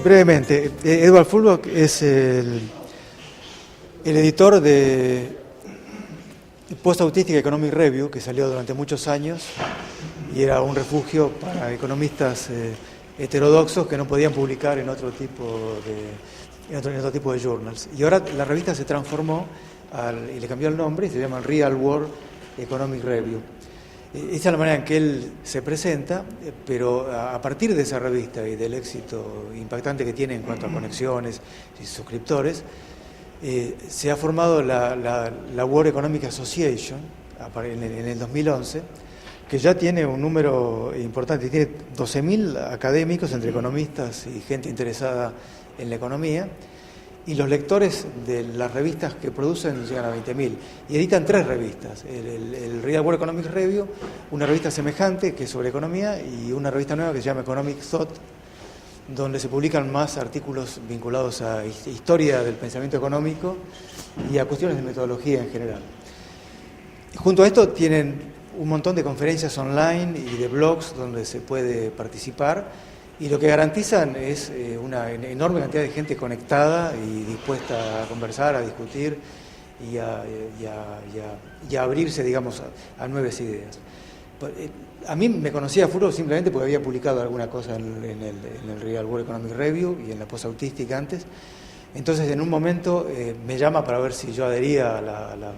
brevemente, Edward Fulbrook es el editor de Post-Autistic Economic Review, que salió durante muchos años y era un refugio para economistas heterodoxos que no podían publicar en otro tipo de journals. Y ahora la revista se transformó y le cambió el nombre y se llama Real World Economic Review. Esa es la manera en que él se presenta, pero a partir de esa revista y del éxito impactante que tiene en cuanto a conexiones y suscriptores, se ha formado la World Economic Association en el 2011, que ya tiene un número importante, tiene 12.000 académicos entre economistas y gente interesada en la economía, y los lectores de las revistas que producen llegan a 20.000, y editan 3 revistas, el Real World Economic Review, una revista semejante que es sobre economía, y una revista nueva que se llama Economic Thought, donde se publican más artículos vinculados a historia del pensamiento económico y a cuestiones de metodología en general. Junto a esto tienen un montón de conferencias online y de blogs donde se puede participar, y lo que garantizan es una enorme cantidad de gente conectada y dispuesta a conversar, a discutir y a abrirse, digamos, a nuevas ideas. A mí me conocía Fulbrook simplemente porque había publicado alguna cosa en el Real World Economic Review y en la Post-Autistic antes. Entonces, en un momento me llama para ver si yo adhería a la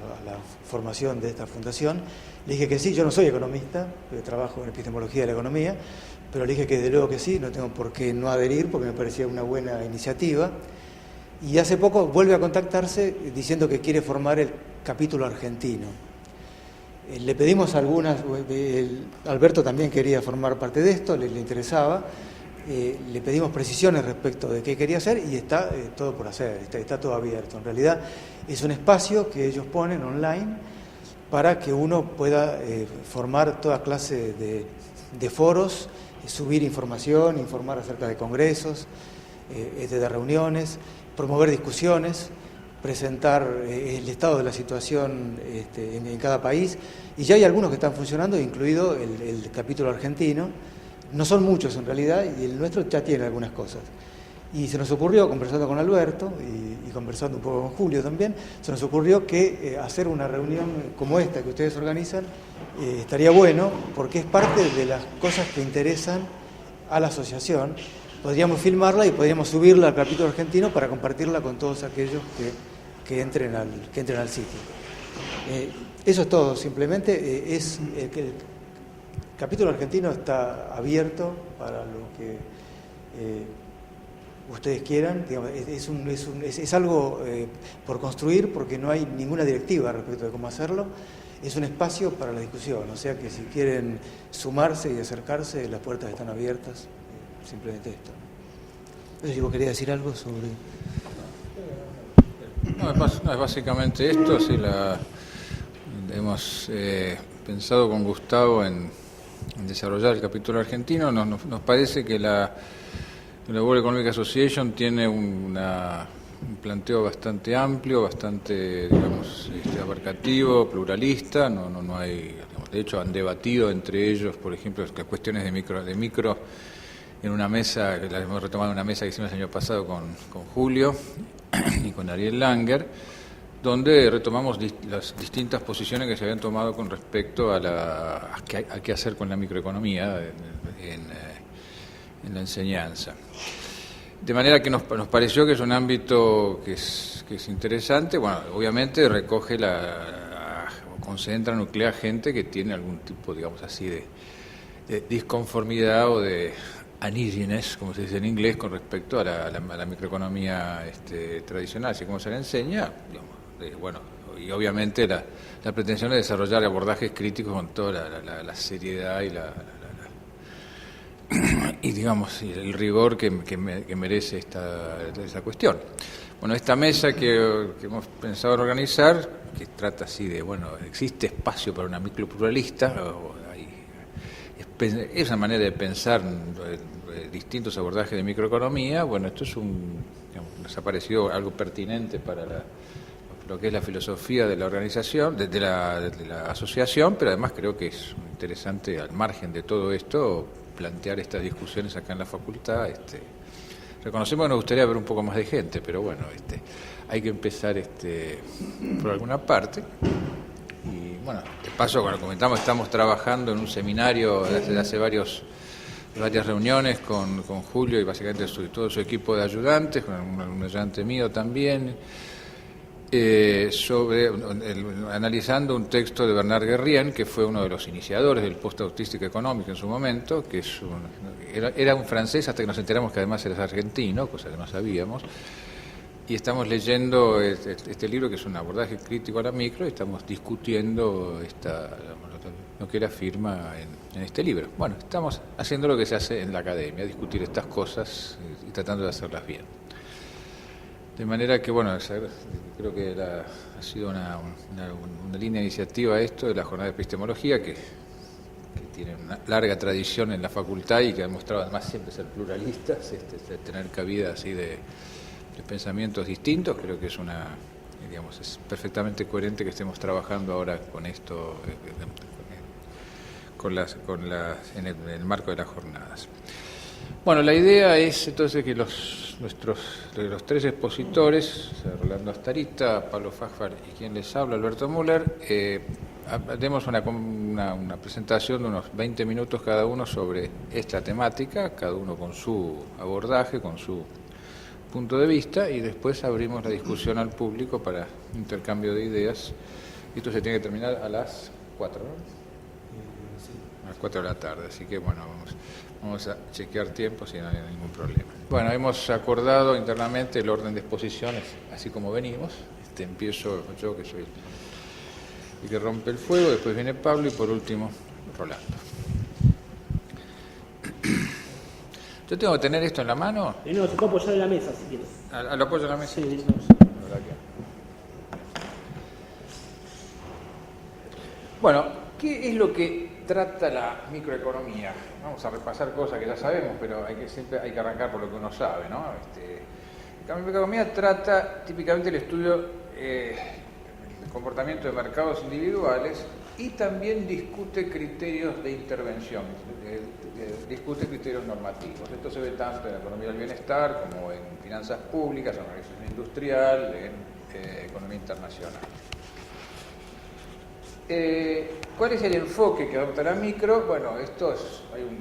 formación de esta fundación. Le dije que sí, yo no soy economista, trabajo en epistemología de la economía, pero le dije que desde luego que sí, no tengo por qué no adherir porque me parecía una buena iniciativa. Y hace poco vuelve a contactarse diciendo que quiere formar el capítulo argentino. Le pedimos algunas, Alberto también quería formar parte de esto, le interesaba, le pedimos precisiones respecto de qué quería hacer y está todo por hacer, está todo abierto. En realidad es un espacio que ellos ponen online para que uno pueda formar toda clase de foros, subir información, informar acerca de congresos, de reuniones, promover discusiones, presentar el estado de la situación en cada país, y ya hay algunos que están funcionando, incluido el capítulo argentino. No son muchos en realidad, y el nuestro ya tiene algunas cosas. Y se nos ocurrió, conversando con Alberto y conversando un poco con Julio también, se nos ocurrió que hacer una reunión como esta que ustedes organizan estaría bueno, porque es parte de las cosas que interesan a la asociación. Podríamos filmarla y podríamos subirla al capítulo argentino para compartirla con todos aquellos que entren al sitio. Eso es todo, simplemente el capítulo argentino está abierto para lo que ustedes quieran. Digamos, es algo por construir, porque no hay ninguna directiva respecto de cómo hacerlo. Es un espacio para la discusión, o sea que si quieren sumarse y acercarse, las puertas están abiertas, simplemente esto. No sé si vos querías decir algo sobre... No, es básicamente esto. Sí, hemos pensado con Gustavo en desarrollar el capítulo argentino. Nos parece que la World Economic Association tiene un planteo bastante amplio, bastante, digamos, abarcativo, pluralista. No hay, digamos, de hecho han debatido entre ellos, por ejemplo, las cuestiones de micro en una mesa, que la hemos retomado en una mesa que hicimos el año pasado con Julio y con Ariel Langer, donde retomamos las distintas posiciones que se habían tomado con respecto a qué hacer con la microeconomía en la enseñanza. De manera que nos pareció que es un ámbito que es interesante. Bueno, obviamente recoge concentra, nuclea gente que tiene algún tipo, digamos así, de disconformidad o de uneasiness, como se dice en inglés, con respecto a la microeconomía tradicional, así como se le enseña, digamos, bueno, y obviamente la pretensión de desarrollar abordajes críticos con toda la seriedad y digamos el rigor que merece esta cuestión. Bueno, esta mesa que hemos pensado en organizar, que trata así de, bueno, existe espacio para una micropluralista, es una manera de pensar distintos abordajes de microeconomía. Bueno, esto nos ha parecido algo pertinente para lo que es la filosofía de la organización, de la asociación, pero además creo que es interesante, al margen de todo esto, plantear estas discusiones acá en la facultad reconocemos que nos gustaría ver un poco más de gente, pero bueno, hay que empezar por alguna parte. Y bueno, de paso, como comentamos, estamos trabajando en un seminario desde hace varias reuniones con Julio y básicamente todo su equipo de ayudantes, con un ayudante mío también, analizando un texto de Bernard Guerrien, que fue uno de los iniciadores del post-autístico económico en su momento, que era un francés hasta que nos enteramos que además era argentino, cosa que no sabíamos. Y estamos leyendo este libro, que es un abordaje crítico a la micro, y estamos discutiendo lo que él afirma en este libro. Bueno, estamos haciendo lo que se hace en la academia, discutir estas cosas y tratando de hacerlas bien. De manera que, bueno, creo que ha sido una línea de iniciativa esto de la jornada de epistemología, que tiene una larga tradición en la facultad y que ha demostrado además siempre ser pluralistas, tener cabida así de pensamientos distintos. Creo que es es perfectamente coherente que estemos trabajando ahora con esto, en el marco de las jornadas. Bueno, la idea es entonces que los tres expositores, Rolando Astarita, Pablo Fajfar y quien les habla, Alberto Müller, demos una presentación de unos 20 minutos cada uno sobre esta temática, cada uno con su abordaje, con su punto de vista, y después abrimos la discusión al público para intercambio de ideas. Esto se tiene que terminar a las 4, ¿no? Sí. A las 4 de la tarde, así que bueno, vamos a chequear tiempo si no hay ningún problema. Bueno, hemos acordado internamente el orden de exposiciones, así como venimos. Empiezo yo, que soy el que rompe el fuego, después viene Pablo y por último Rolando. ¿Yo tengo que tener esto en la mano? No, se puede apoyar en la mesa si quieres. ¿Lo apoyo en la mesa? Sí, no. Bueno, ¿qué es lo que trata la microeconomía? Vamos a repasar cosas que ya sabemos, pero siempre hay que arrancar por lo que uno sabe, ¿no? La microeconomía trata típicamente el estudio del comportamiento de mercados individuales y también discute criterios de intervención, discute criterios normativos. Esto se ve tanto en la economía del bienestar como en finanzas públicas, en organización industrial, en economía internacional. ¿Cuál es el enfoque que adopta la micro? Bueno, hay un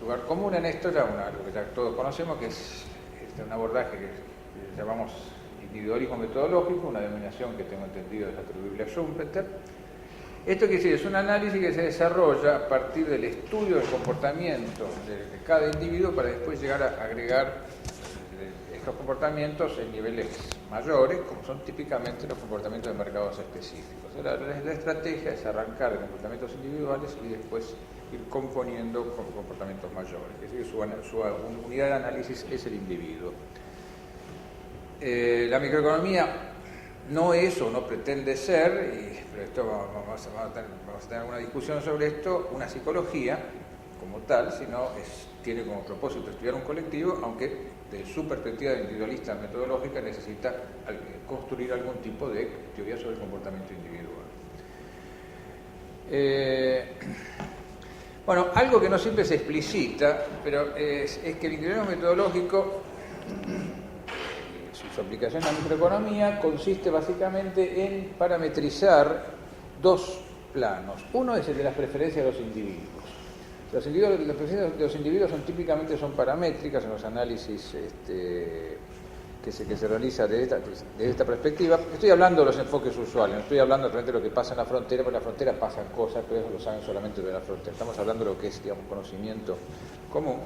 lugar común en esto, lo que ya todos conocemos, que es un abordaje que llamamos individualismo metodológico, una denominación que tengo entendido es atribuible a Schumpeter. Esto quiere decir, es un análisis que se desarrolla a partir del estudio del comportamiento de cada individuo para después llegar a agregar estos comportamientos en niveles mayores, como son típicamente los comportamientos de mercados específicos. La estrategia es arrancar de comportamientos individuales y después ir componiendo con comportamientos mayores. Es decir, su unidad de análisis es el individuo. La microeconomía no es o no pretende ser, pero esto vamos a tener una discusión sobre esto, una psicología como tal, sino tiene como propósito estudiar un colectivo, aunque desde su perspectiva individualista metodológica necesita construir algún tipo de teoría sobre el comportamiento individual. Bueno, algo que no siempre se explicita, pero es que el individualismo metodológico, su aplicación en la microeconomía, consiste básicamente en parametrizar dos planos. Uno es el de las preferencias de los individuos. Las preferencias de los individuos típicamente son paramétricas en los análisis que se realiza desde esta perspectiva. Estoy hablando de los enfoques usuales, no estoy hablando realmente de lo que pasa en la frontera, porque en la frontera pasan cosas, pero eso lo saben solamente de la frontera. Estamos hablando de lo que es, conocimiento común.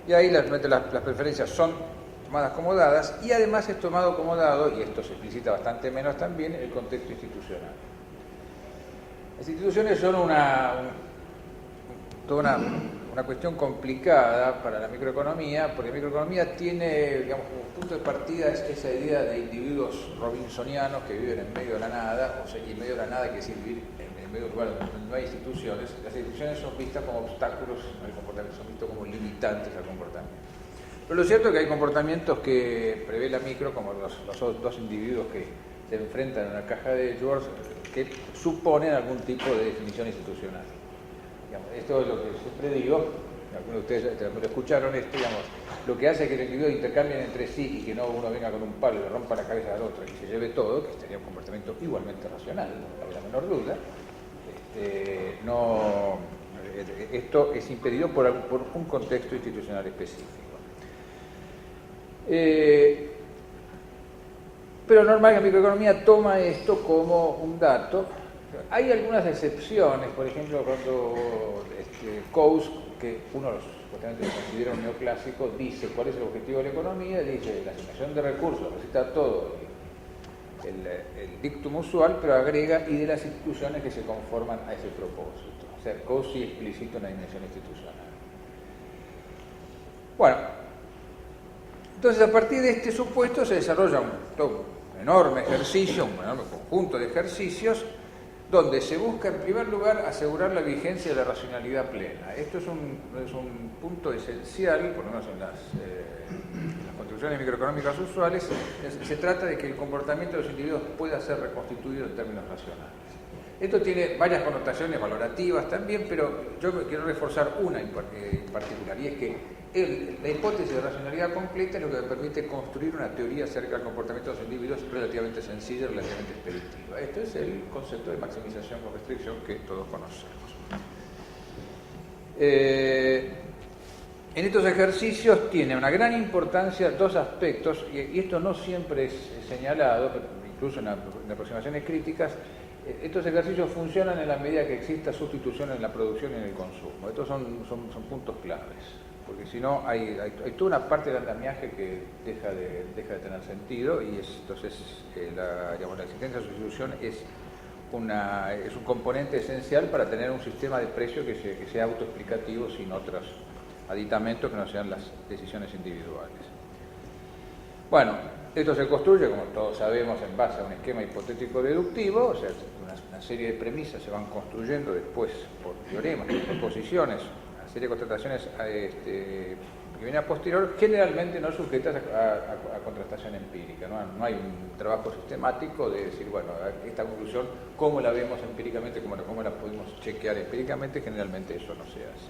Y ahí las preferencias son tomadas como dadas, y además es tomado como dado, y esto se explicita bastante menos también, el contexto institucional. Las instituciones son toda una cuestión complicada para la microeconomía, porque la microeconomía tiene, como punto de partida esa idea de individuos robinsonianos que viven en medio de la nada, y en medio de la nada quiere decir vivir en medio de un lugar donde no hay instituciones. Las instituciones son vistas como obstáculos al comportamiento, son vistas como limitantes al comportamiento. Pero lo cierto es que hay comportamientos que prevé la micro, como los dos individuos que se enfrentan en una caja de George, que suponen algún tipo de definición institucional. Esto es lo que siempre digo, algunos de ustedes lo escucharon esto, digamos, lo que hace que los individuos intercambien entre sí y que no uno venga con un palo y le rompa la cabeza al otro y se lleve todo, que sería un comportamiento igualmente racional, no hay la menor duda, esto es impedido por un contexto institucional específico. Pero normal que la microeconomía toma esto como un dato. Hay algunas excepciones, por ejemplo, cuando Coase, que uno supuestamente lo considera un neoclásico, dice cuál es el objetivo de la economía, dice la asignación de recursos, recita todo el dictum usual, pero agrega y de las instituciones que se conforman a ese propósito. O sea, Coase sí explicita una dimensión institucional. Bueno, entonces a partir de este supuesto se desarrolla un enorme ejercicio, un enorme conjunto de ejercicios, donde se busca en primer lugar asegurar la vigencia de la racionalidad plena. Esto es un punto esencial, por lo menos en las construcciones microeconómicas usuales. Se trata de que el comportamiento de los individuos pueda ser reconstituido en términos racionales. Esto tiene varias connotaciones valorativas también, pero yo quiero reforzar una en particular, y es que la hipótesis de racionalidad completa es lo que permite construir una teoría acerca del comportamiento de los individuos relativamente sencilla y relativamente expeditiva. Esto es el concepto de maximización con restricción que todos conocemos. En estos ejercicios tiene una gran importancia dos aspectos, y esto no siempre es señalado, pero incluso en aproximaciones críticas. Estos ejercicios funcionan en la medida que exista sustitución en la producción y en el consumo. Estos son puntos claves, porque si no hay toda una parte del andamiaje que deja de tener sentido, y entonces la existencia de sustitución es un componente esencial para tener un sistema de precios que sea autoexplicativo sin otros aditamentos que no sean las decisiones individuales. Bueno, esto se construye, como todos sabemos, en base a un esquema hipotético deductivo, o sea, una serie de premisas se van construyendo después por teoremas, por proposiciones, una serie de constataciones que vienen a posterior, generalmente no sujetas a contrastación empírica. No hay un trabajo sistemático de decir, bueno, esta conclusión, ¿cómo la vemos empíricamente? ¿Cómo la podemos chequear empíricamente? Generalmente eso no se hace.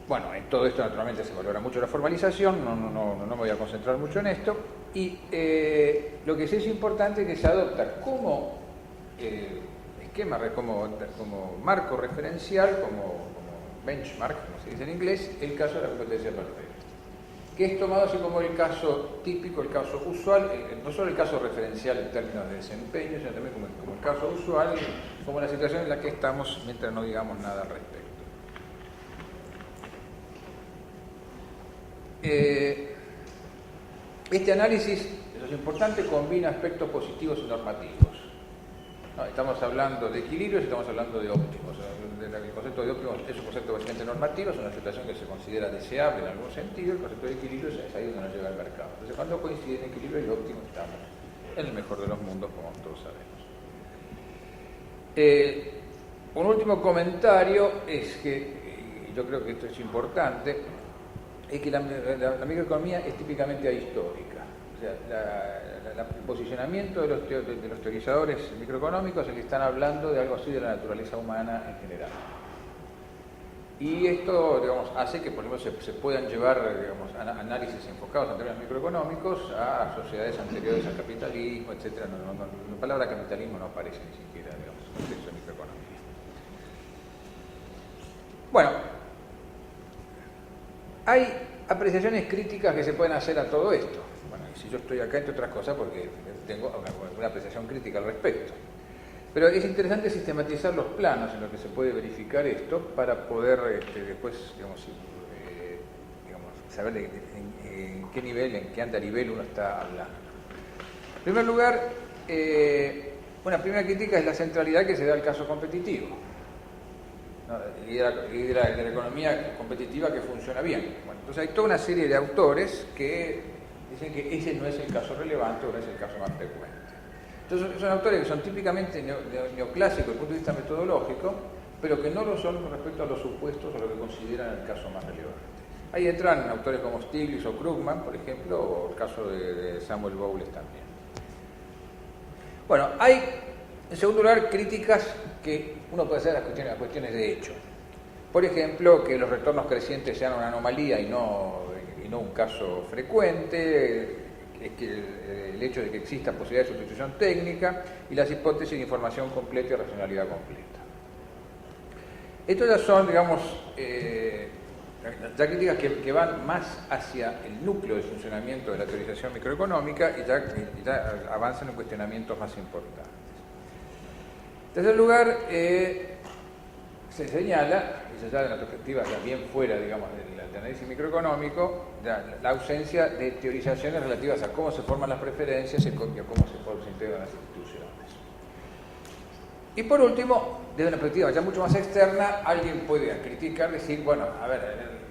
Bueno, en todo esto naturalmente se valora mucho la formalización, no me voy a concentrar mucho en esto, y lo que sí es importante es que se adopta como esquema, como marco referencial, como benchmark, como se dice en inglés, el caso de la competencia perfecta, que es tomado así como el caso típico, el caso usual, no solo el caso referencial en términos de desempeño, sino también como el caso usual, como la situación en la que estamos mientras no digamos nada al respecto. Este análisis, eso es importante, combina aspectos positivos y normativos. ¿No? Estamos hablando de equilibrios y estamos hablando de óptimos. El concepto de óptimos es un concepto básicamente normativo, es una situación que se considera deseable en algún sentido. El concepto de equilibrio es ahí donde nos lleva el mercado. Entonces, cuando coinciden equilibrio y óptimo, estamos en el mejor de los mundos, como todos sabemos. Un último comentario es que, yo creo que esto es importante, es que la microeconomía es típicamente ahistórica. O sea, el posicionamiento de los teorizadores microeconómicos es que están hablando de algo así de la naturaleza humana en general. Y esto, digamos, hace que, por ejemplo, se puedan llevar, digamos, análisis enfocados en términos microeconómicos a sociedades anteriores al capitalismo, etc. La palabra capitalismo no aparece ni siquiera, digamos, en el contexto de microeconomía. Bueno, hay apreciaciones críticas que se pueden hacer a todo esto. Bueno, y si yo estoy acá, entre otras cosas, porque tengo una apreciación crítica al respecto. Pero es interesante sistematizar los planos en los que se puede verificar esto para poder después, digamos, saber en qué nivel, en qué andarivel uno está hablando. En primer lugar, una primera crítica es la centralidad que se da al caso competitivo. ¿No? Y de la economía competitiva que funciona bien. Bueno, entonces hay toda una serie de autores que dicen que ese no es el caso relevante o no es el caso más frecuente. Entonces son autores que son típicamente neoclásicos desde el punto de vista metodológico, pero que no lo son con respecto a los supuestos o lo que consideran el caso más relevante. Ahí entran autores como Stiglitz o Krugman, por ejemplo, o el caso de Samuel Bowles también. Bueno, hay, en segundo lugar, críticas que uno puede hacer las cuestiones de hecho. Por ejemplo, que los retornos crecientes sean una anomalía y no un caso frecuente, que el hecho de que exista posibilidad de sustitución técnica y las hipótesis de información completa y racionalidad completa. Estas ya son, digamos, ya críticas que van más hacia el núcleo de funcionamiento de la teorización microeconómica y ya avanzan en cuestionamientos más importantes. En tercer lugar, se señala, y ya de la perspectiva también fuera, digamos, del análisis microeconómico, la ausencia de teorizaciones relativas a cómo se forman las preferencias y a cómo se integran las instituciones. Y por último, desde una perspectiva ya mucho más externa, alguien puede criticar, decir, bueno, a ver,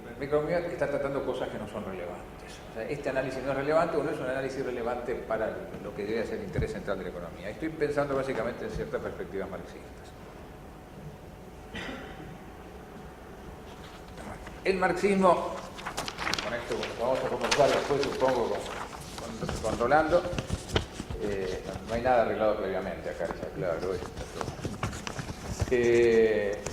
el microeconomía está tratando cosas que no son relevantes. O sea, este análisis no es relevante o no es un análisis relevante para lo que debe ser el interés central de la economía. Estoy pensando básicamente en ciertas perspectivas marxistas. El marxismo, con esto vamos a conversar después, supongo, con Rolando, no hay nada arreglado previamente acá, está claro.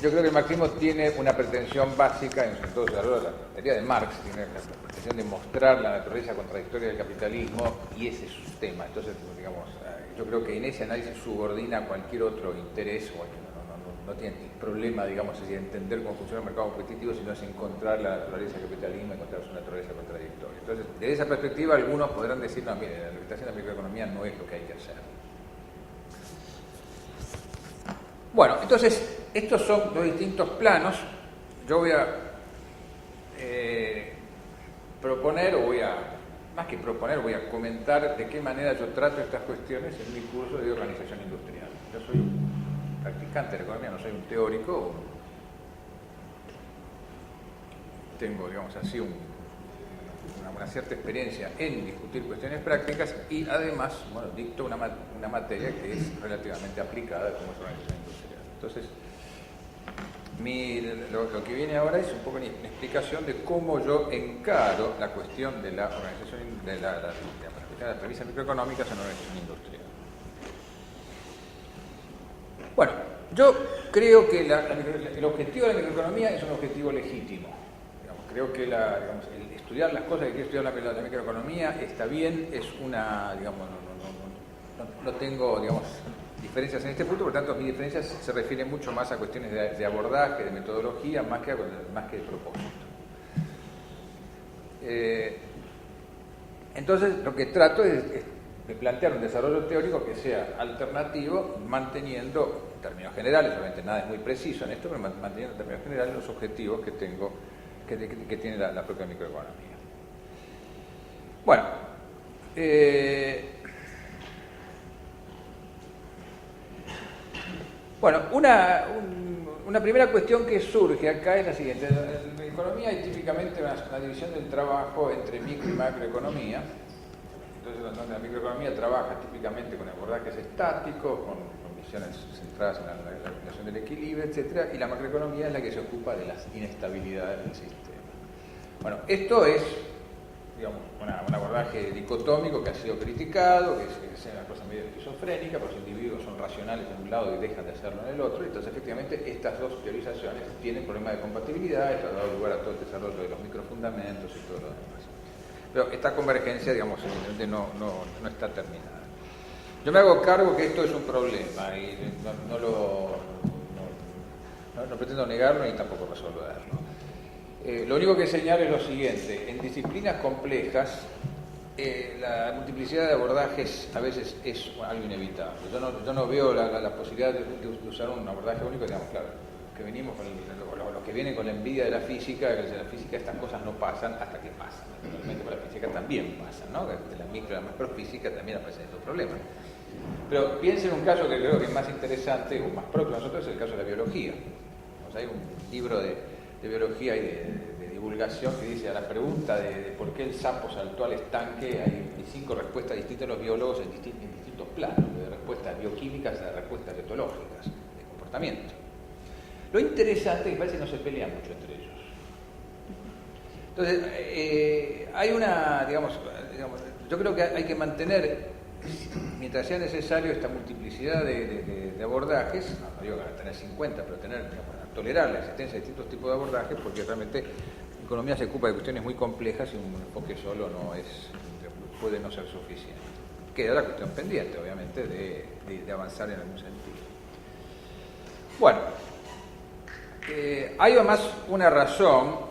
Yo creo que el marxismo tiene una pretensión básica, en todo su desarrollo, la teoría de Marx tiene la pretensión de mostrar la naturaleza contradictoria del capitalismo y ese es su tema. Entonces, digamos, yo creo que en ese análisis subordina cualquier otro interés, no tiene problema, digamos, de entender cómo funciona el mercado competitivo, sino es encontrar la naturaleza del capitalismo, encontrar su naturaleza contradictoria. Entonces, desde esa perspectiva, algunos podrán decir, no, mire, lo que está haciendo la microeconomía no es lo que hay que hacer. Bueno, entonces, estos son los distintos planos. Yo voy a proponer, más que proponer, voy a comentar de qué manera yo trato estas cuestiones en mi curso de organización industrial. Yo soy practicante de la economía, no soy un teórico, tengo, digamos así, una cierta experiencia en discutir cuestiones prácticas y además, bueno, dicto una materia que es relativamente aplicada como es organización industrial. Entonces, lo que viene ahora es un poco una explicación de cómo yo encaro la cuestión de la organización, de las premisas microeconómicas en la organización industrial. Bueno, yo creo que el objetivo de la microeconomía es un objetivo legítimo. Digamos, creo que el estudiar las cosas que quiere estudiar la microeconomía está bien, es una, digamos, no tengo, digamos, diferencias en este punto, por tanto mis diferencias se refieren mucho más a cuestiones de abordaje, de metodología, más que de propósito. Entonces, lo que trato es de plantear un desarrollo teórico que sea alternativo, manteniendo, en términos generales, obviamente nada es muy preciso en esto, pero manteniendo en términos generales los objetivos que tiene la propia microeconomía. Bueno, una primera cuestión que surge acá es la siguiente. En la economía hay típicamente una división del trabajo entre micro y macroeconomía. Entonces, donde la microeconomía trabaja típicamente con abordajes estáticos, con visiones centradas en la relación del equilibrio, etc. Y la macroeconomía es la que se ocupa de las inestabilidades del sistema. Bueno, esto es, digamos, un abordaje dicotómico que ha sido criticado, que es una cosa medio esquizofrénica, porque los individuos son racionales en un lado y dejan de hacerlo en el otro. Entonces, efectivamente, estas dos teorizaciones tienen problemas de compatibilidad, esto ha dado lugar a todo el desarrollo de los microfundamentos y todo lo demás. Pero esta convergencia, digamos, evidentemente no está terminada. Yo me hago cargo que esto es un problema y no pretendo negarlo ni tampoco resolverlo. Lo único que señalo es lo siguiente: en disciplinas complejas la multiplicidad de abordajes a veces es algo inevitable. Yo no veo la posibilidad de usar un abordaje único, digamos, claro, que venimos con lo que viene con la envidia de la física, que en la física estas cosas no pasan hasta que pasan. Naturalmente para la física también pasan, ¿no? De la micro y la macrofísica también aparecen estos problemas. Pero piensen en un caso que creo que es más interesante o más propio a nosotros, es el caso de la biología. O sea, hay un libro de biología y de divulgación que dice a la pregunta de por qué el sapo saltó al estanque, hay 5 respuestas distintas de los biólogos en distintos planos, de respuestas bioquímicas a respuestas etológicas, de comportamiento. Lo interesante es que parece que no se pelean mucho entre ellos. Entonces, hay una, digamos, yo creo que hay que mantener mientras sea necesario esta multiplicidad de abordajes, no digo que tener 50, pero tolerar la existencia de distintos tipos de abordajes, porque realmente la economía se ocupa de cuestiones muy complejas y un enfoque solo puede no ser suficiente. Queda la cuestión pendiente, obviamente, de avanzar en algún sentido. Bueno, hay además una razón.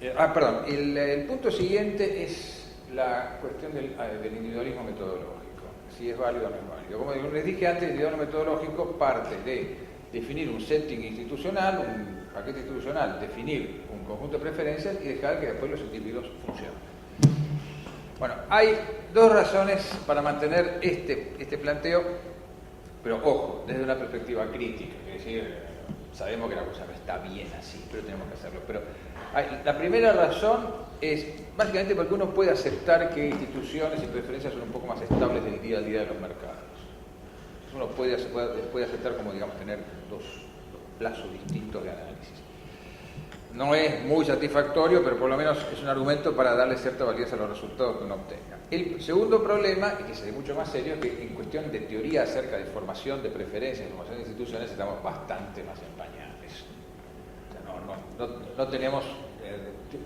El punto siguiente es la cuestión del individualismo metodológico, si es válido o no es válido. Como les dije antes, el individualismo metodológico parte de definir un setting institucional, un paquete institucional, definir un conjunto de preferencias y dejar que después los individuos funcionen. Bueno, hay dos razones para mantener este planteo, pero ojo, desde una perspectiva crítica, es decir, sabemos que la cosa no está bien así, pero tenemos que hacerlo. Pero la primera razón es básicamente porque uno puede aceptar que instituciones y preferencias son un poco más estables del día a día de los mercados. Uno puede aceptar como, digamos, tener dos plazos distintos de análisis. No es muy satisfactorio, pero por lo menos es un argumento para darle cierta validez a los resultados que uno obtenga. El segundo problema, y que es mucho más serio, es que en cuestión de teoría acerca de formación de preferencias, de formación de instituciones, estamos bastante más empañables. O sea, no tenemos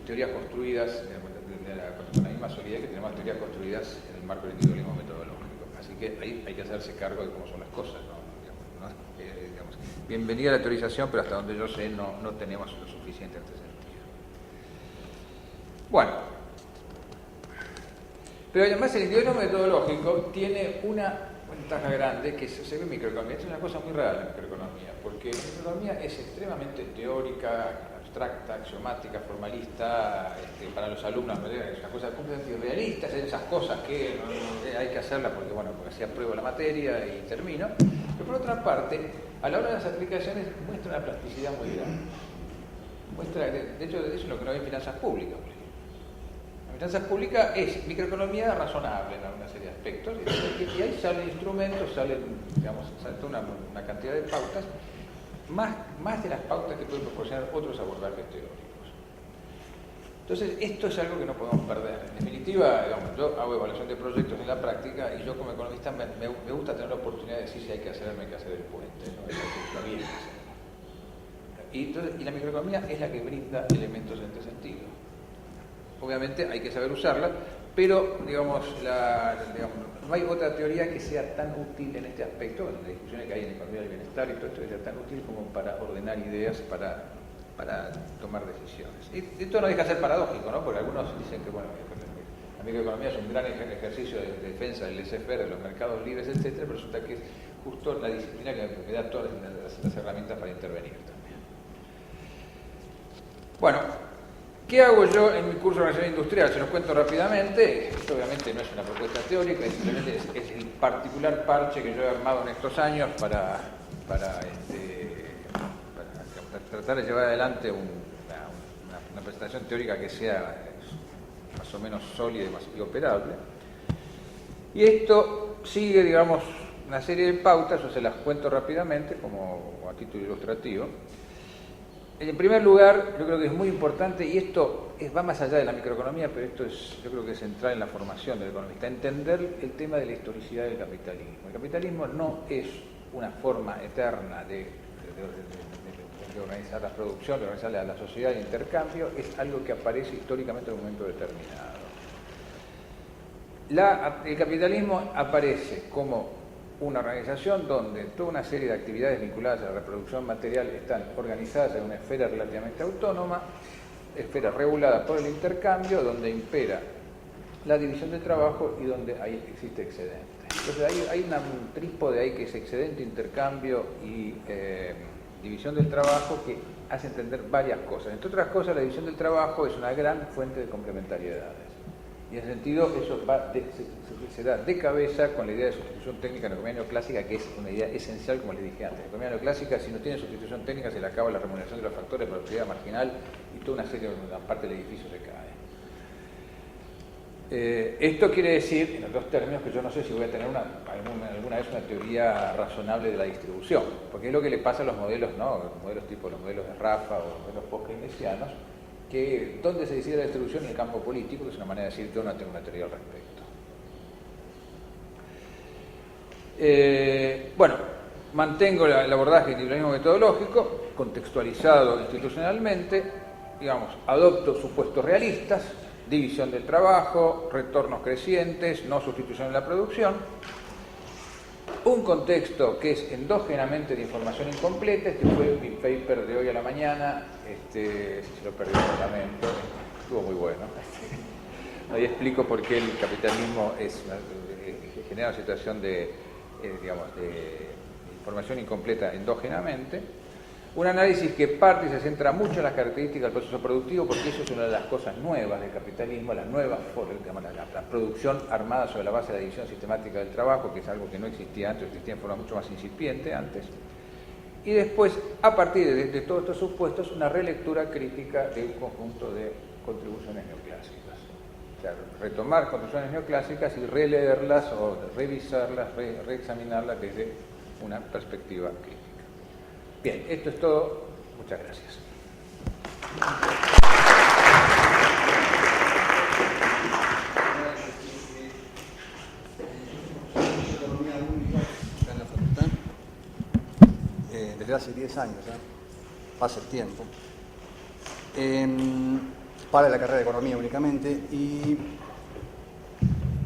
teorías construidas con la misma solidez que tenemos teorías construidas en el marco del individualismo metodológico. Así que ahí hay que hacerse cargo de cómo son las cosas, ¿no? Digamos, bienvenida a la teorización, pero hasta donde yo sé no tenemos lo suficiente en este sentido. Bueno, pero además el individualismo metodológico tiene una ventaja grande que se ve en microeconomía. Es una cosa muy rara la microeconomía, porque la microeconomía es extremadamente teórica, abstracta, axiomática, formalista, para los alumnos es una cosa completamente irrealista, esas cosas que hay que hacerlas porque así apruebo la materia y termino. Pero por otra parte, a la hora de las aplicaciones muestra una plasticidad muy grande. De hecho, eso es lo que no hay en finanzas públicas. La finanzas públicas es microeconomía razonable en una serie de aspectos, y ahí salen instrumentos, sale toda una cantidad de pautas, más de las pautas que pueden proporcionar otros abordajes teóricos. Entonces, esto es algo que no podemos perder. En definitiva, yo hago evaluación de proyectos en la práctica y yo como economista me gusta tener la oportunidad de decir si hay que hacer el puente, ¿no? Está bien hacerlo. Y la microeconomía es la que brinda elementos en este sentido. Obviamente hay que saber usarla, pero no hay otra teoría que sea tan útil en este aspecto, en las discusiones que hay en economía del bienestar y todo esto, que sea tan útil como para ordenar ideas, para tomar decisiones. Y esto no deja de ser paradójico, ¿no? Porque algunos dicen que la microeconomía es un gran ejercicio de defensa del laissez-faire, de los mercados libres, etc., pero resulta que es justo la disciplina que me da todas las herramientas para intervenir también. Bueno, ¿qué hago yo en mi curso de organización industrial? Se los cuento rápidamente. Esto obviamente no es una propuesta teórica, simplemente es el particular parche que yo he armado en estos años para tratar de llevar adelante una presentación teórica que sea más o menos sólida y operable. Y esto sigue, digamos, una serie de pautas, yo se las cuento rápidamente como a título ilustrativo. En primer lugar, yo creo que es muy importante, y esto va más allá de la microeconomía, pero yo creo que es central en la formación del economista, entender el tema de la historicidad del capitalismo. El capitalismo no es una forma eterna de organizar la producción, de organizar la sociedad de intercambio, es algo que aparece históricamente en un momento determinado. El capitalismo aparece como una organización donde toda una serie de actividades vinculadas a la reproducción material están organizadas en una esfera relativamente autónoma, esfera regulada por el intercambio, donde impera la división del trabajo y donde existe excedente. Entonces hay un trípode ahí que es excedente, intercambio y división del trabajo, que hace entender varias cosas. Entre otras cosas, la división del trabajo es una gran fuente de complementariedades. Y en ese sentido, eso se da de cabeza con la idea de sustitución técnica en la economía neoclásica, que es una idea esencial, como les dije antes. La economía neoclásica, si no tiene sustitución técnica, se le acaba la remuneración de los factores de productividad marginal y toda una parte del edificio se cae. Esto quiere decir, en otros términos, que yo no sé si voy a tener alguna vez una teoría razonable de la distribución, porque es lo que le pasa a los modelos, ¿no? Los modelos tipo los modelos de Rafa o los modelos post-keynesianos, que donde se decide la distribución en el campo político, que es una manera de decir yo no tengo una teoría al respecto. Bueno, mantengo el abordaje del liberalismo metodológico, contextualizado institucionalmente, digamos, adopto supuestos realistas, división del trabajo, retornos crecientes, no sustitución de la producción, un contexto que es endógenamente de información incompleta. Este fue mi paper de hoy a la mañana, si se lo perdió, lamento, estuvo muy bueno. Ahí explico por qué el capitalismo genera una situación de información incompleta endógenamente. Un análisis que parte y se centra mucho en las características del proceso productivo, porque eso es una de las cosas nuevas del capitalismo, la producción armada sobre la base de la división sistemática del trabajo, que es algo que no existía antes, existía en forma mucho más incipiente antes. Y después, a partir de todos estos supuestos, una relectura crítica de un conjunto de contribuciones neoclásicas. O sea, retomar contribuciones neoclásicas y releerlas o revisarlas, reexaminarlas desde una perspectiva crítica. Bien, esto es todo. Muchas gracias. En la facultad, desde hace 10 años, pasa el tiempo, para la carrera de economía únicamente, y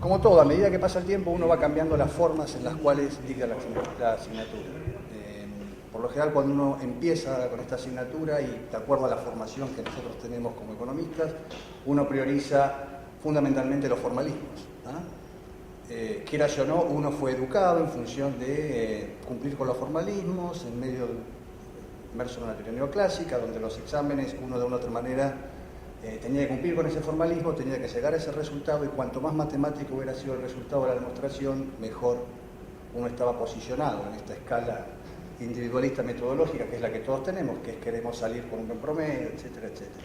como todo, a medida que pasa el tiempo uno va cambiando las formas en las cuales dicta la asignatura. Por lo general, cuando uno empieza con esta asignatura y de acuerdo a la formación que nosotros tenemos como economistas, uno prioriza fundamentalmente los formalismos. Quieras o no, uno fue educado en función de cumplir con los formalismos, en medio inmerso en una teoría neoclásica, donde los exámenes, uno de una u otra manera, tenía que cumplir con ese formalismo, tenía que llegar a ese resultado, y cuanto más matemático hubiera sido el resultado de la demostración, mejor uno estaba posicionado en esta escala individualista metodológica, que es la que todos tenemos, que es queremos salir con un buen promedio, etcétera, etcétera.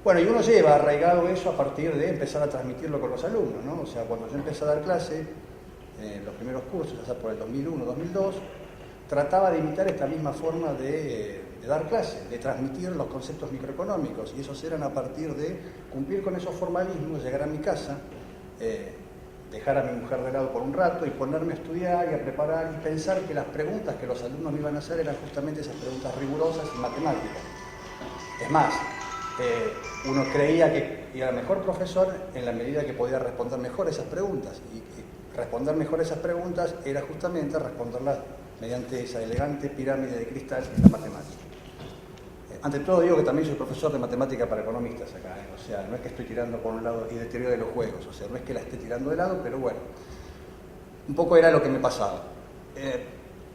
Bueno, y uno lleva arraigado eso a partir de empezar a transmitirlo con los alumnos, ¿no? O sea, cuando yo empecé a dar clase, los primeros cursos, ya sea por el 2001, 2002, trataba de imitar esta misma forma de dar clase, de transmitir los conceptos microeconómicos, y esos eran a partir de cumplir con esos formalismos, llegar a mi casa, dejar a mi mujer de lado por un rato y ponerme a estudiar y a preparar y pensar que las preguntas que los alumnos me iban a hacer eran justamente esas preguntas rigurosas y matemáticas. Es más, uno creía que era mejor profesor en la medida que podía responder mejor esas preguntas, y responder mejor esas preguntas era justamente responderlas mediante esa elegante pirámide de cristal en la matemática. Ante todo digo que también soy profesor de matemática para economistas acá, o sea, no es que estoy tirando por un lado, y de teoría de los juegos, o sea, no es que la esté tirando de lado, pero bueno, un poco era lo que me pasaba.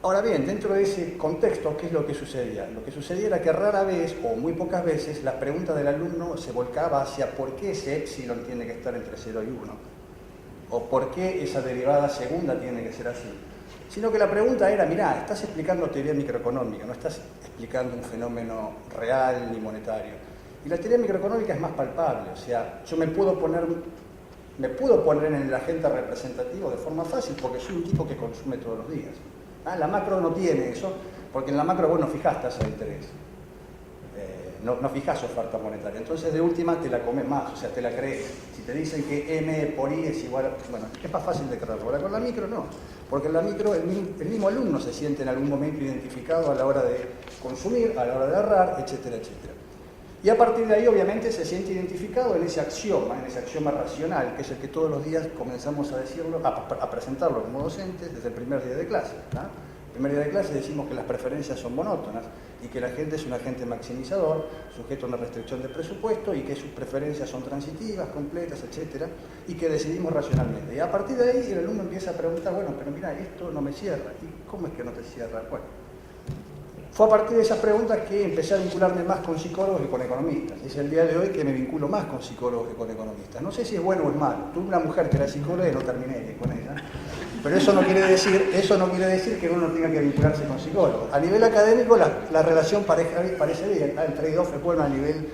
Ahora bien, dentro de ese contexto, ¿qué es lo que sucedía? Lo que sucedía era que rara vez, o muy pocas veces, la pregunta del alumno se volcaba hacia por qué ese épsilon tiene que estar entre 0 y 1, o por qué esa derivada segunda tiene que ser así. Sino que la pregunta era, mirá, estás explicando teoría microeconómica, no estás explicando un fenómeno real ni monetario. Y la teoría microeconómica es más palpable, o sea, yo me puedo poner en el agente representativo de forma fácil porque soy un tipo que consume todos los días. La macro no tiene eso, porque en la macro vos no fijás tasa de interés, no fijás oferta monetaria, entonces de última te la comes más, o sea, te la crees. Si te dicen que M por I es igual, bueno, es más fácil de creerlo. Ahora con la micro no, porque en la micro el mismo alumno se siente en algún momento identificado a la hora de consumir, a la hora de ahorrar, etcétera, etcétera. Y a partir de ahí obviamente se siente identificado en ese axioma racional, que es el que todos los días comenzamos a decirlo, a presentarlo como docentes desde el primer día de clase, ¿no? El primer día de clase decimos que las preferencias son monótonas y que la gente es un agente maximizador, sujeto a una restricción de presupuesto, y que sus preferencias son transitivas, completas, etcétera, y que decidimos racionalmente. Y a partir de ahí el alumno empieza a preguntar, bueno, pero mira, esto no me cierra. ¿Y cómo es que no te cierra? Bueno, fue a partir de esas preguntas que empecé a vincularme más con psicólogos que con economistas. Es el día de hoy que me vinculo más con psicólogos que con economistas. No sé si es bueno o es malo. Tuve una mujer que era psicóloga y no terminé con ella. Pero eso no quiere decir que uno tenga que vincularse con psicólogos. A nivel académico la relación parece bien. El trade-off es bueno a nivel,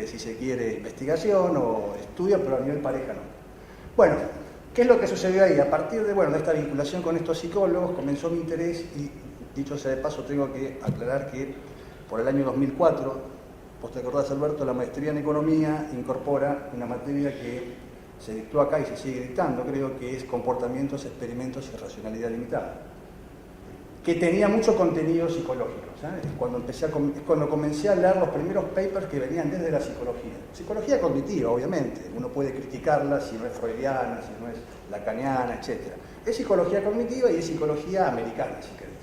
si se quiere, investigación o estudio, pero a nivel pareja no. Bueno, ¿qué es lo que sucedió ahí? A partir de esta vinculación con estos psicólogos comenzó mi interés, y dicho sea de paso tengo que aclarar que por el año 2004, vos te acordás, Alberto, la maestría en economía incorpora una materia que se dictó acá y se sigue dictando, creo que es comportamientos, experimentos y racionalidad limitada, que tenía mucho contenido psicológico. ¿Sabes? Es cuando comencé a leer los primeros papers que venían desde la psicología. Psicología cognitiva, obviamente, uno puede criticarla si no es freudiana, si no es lacaniana, etc. Es psicología cognitiva y es psicología americana, si querés.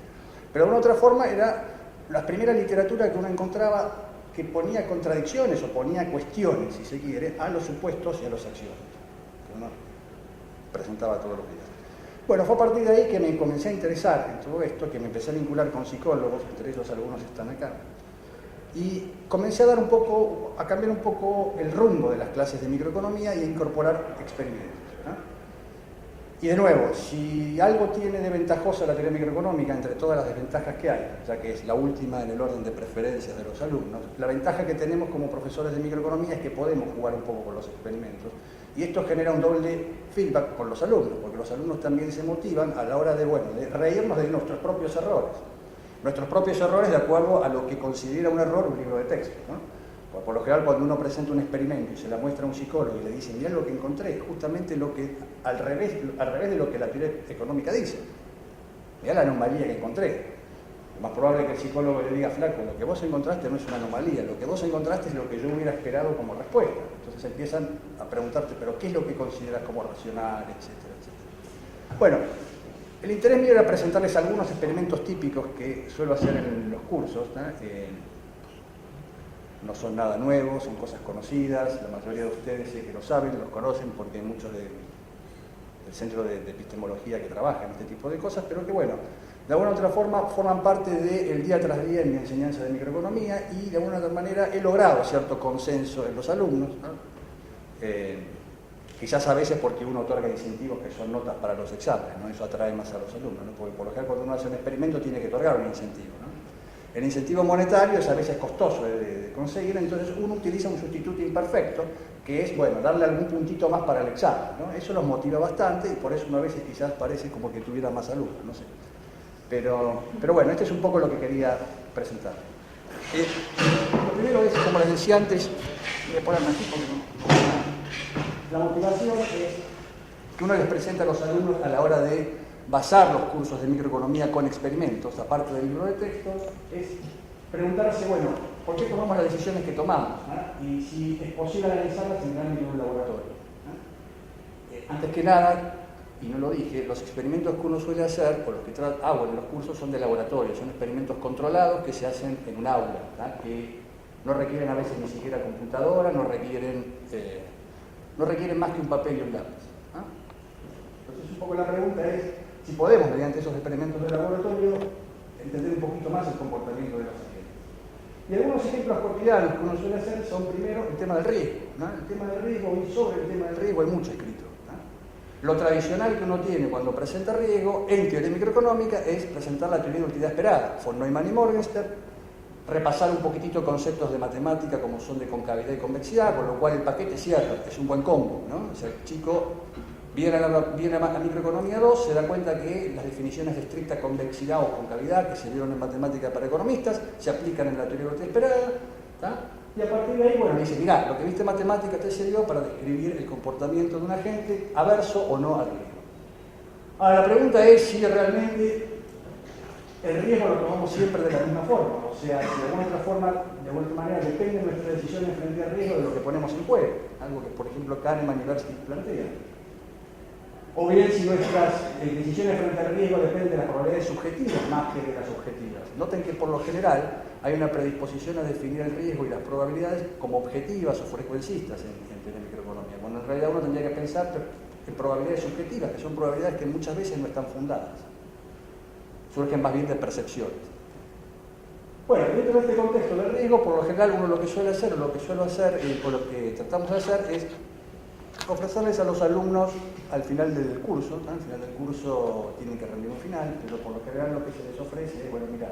Pero de una otra forma era la primera literatura que uno encontraba que ponía contradicciones o ponía cuestiones, si se quiere, a los supuestos y a los axiomas que uno presentaba todos los días. Bueno, fue a partir de ahí que me comencé a interesar en todo esto, que me empecé a vincular con psicólogos, entre ellos algunos están acá, y comencé a cambiar un poco el rumbo de las clases de microeconomía y a incorporar experimentos. Y de nuevo, si algo tiene de ventajosa la teoría microeconómica entre todas las desventajas que hay, ya que es la última en el orden de preferencias de los alumnos, la ventaja que tenemos como profesores de microeconomía es que podemos jugar un poco con los experimentos y esto genera un doble feedback con los alumnos, porque los alumnos también se motivan a la hora de reírnos de nuestros propios errores. Nuestros propios errores de acuerdo a lo que considera un error un libro de texto, ¿no? Por lo general, cuando uno presenta un experimento y se la muestra a un psicólogo y le dice, mirá lo que encontré, justamente lo que al revés de lo que la teoría económica dice. Mirá la anomalía que encontré. Lo más probable es que el psicólogo le diga, flaco, lo que vos encontraste no es una anomalía, lo que vos encontraste es lo que yo hubiera esperado como respuesta. Entonces empiezan a preguntarte, pero ¿qué es lo que consideras como racional, etcétera, etcétera? Bueno, el interés mío era presentarles algunos experimentos típicos que suelo hacer en los cursos, ¿no? No son nada nuevos, son cosas conocidas, la mayoría de ustedes sé que lo saben, los conocen porque hay muchos del centro de epistemología que trabajan en este tipo de cosas, pero que bueno, de alguna u otra forma forman parte del día tras día en mi enseñanza de microeconomía y de alguna u otra manera he logrado cierto consenso en los alumnos, ¿no? Quizás a veces porque uno otorga incentivos que son notas para los exámenes, ¿no? Eso atrae más a los alumnos, ¿no? Porque por lo general cuando uno hace un experimento tiene que otorgar un incentivo, ¿no? El incentivo monetario es a veces costoso de conseguir, entonces uno utiliza un sustituto imperfecto, que es, bueno, darle algún puntito más para el examen, ¿no? Eso los motiva bastante y por eso uno a veces quizás parece como que tuviera más alumnos, no sé. Pero bueno, este es un poco lo que quería presentar. Lo primero es, como les decía antes, voy a ponerme aquí porque la motivación es que uno les presenta a los alumnos a la hora de basar los cursos de microeconomía con experimentos, aparte del libro de texto, es preguntarse, bueno, ¿por qué tomamos las decisiones que tomamos? ¿Eh? Y si es posible analizarlas en el ámbito de un laboratorio. Antes que nada, y no lo dije, los experimentos que uno suele hacer, o los que hago en los cursos, son de laboratorio, son experimentos controlados que se hacen en un aula, que no requieren a veces ni siquiera computadora, no requieren más que un papel y un lápiz. Entonces, un poco la pregunta es si podemos, mediante esos experimentos de laboratorio, entender un poquito más el comportamiento de los agentes. Y algunos ejemplos cotidianos que uno suele hacer son, primero, el tema del riesgo, ¿no? El tema del riesgo, y sobre el tema del riesgo hay mucho escrito, ¿no? Lo tradicional que uno tiene cuando presenta riesgo en teoría microeconómica es presentar la teoría de utilidad esperada, von Neumann y Morgenstern, repasar un poquitito conceptos de matemática como son de concavidad y convexidad, con lo cual el paquete cierra, es un buen combo, ¿no? O sea, el chico viene a la microeconomía 2, se da cuenta que las definiciones de estricta convexidad o concavidad que se dieron en matemática para economistas se aplican en la teoría de utilidad esperada, ¿tá? Y a partir de ahí, bueno, dice, mirá, lo que viste en matemática te sirvió para describir el comportamiento de un agente averso o no al riesgo. Ahora, la pregunta es si realmente el riesgo lo tomamos siempre de la misma forma, o sea, si de alguna otra manera depende de nuestras decisiones frente al riesgo de lo que ponemos en juego, algo que, por ejemplo, Kahneman y Tversky plantean. O bien si nuestras decisiones frente al riesgo dependen de las probabilidades subjetivas más que de las objetivas. Noten que por lo general hay una predisposición a definir el riesgo y las probabilidades como objetivas o frecuencistas en teoría microeconomía, cuando en realidad uno tendría que pensar en probabilidades subjetivas, que son probabilidades que muchas veces no están fundadas, surgen más bien de percepciones. Bueno, dentro de este contexto del riesgo, por lo general uno lo que suele hacer, o lo que tratamos de hacer es ofrecerles a los alumnos al final del curso, ¿no? Al final del curso tienen que rendir un final, pero por lo general lo que se les ofrece es, bueno, mirá,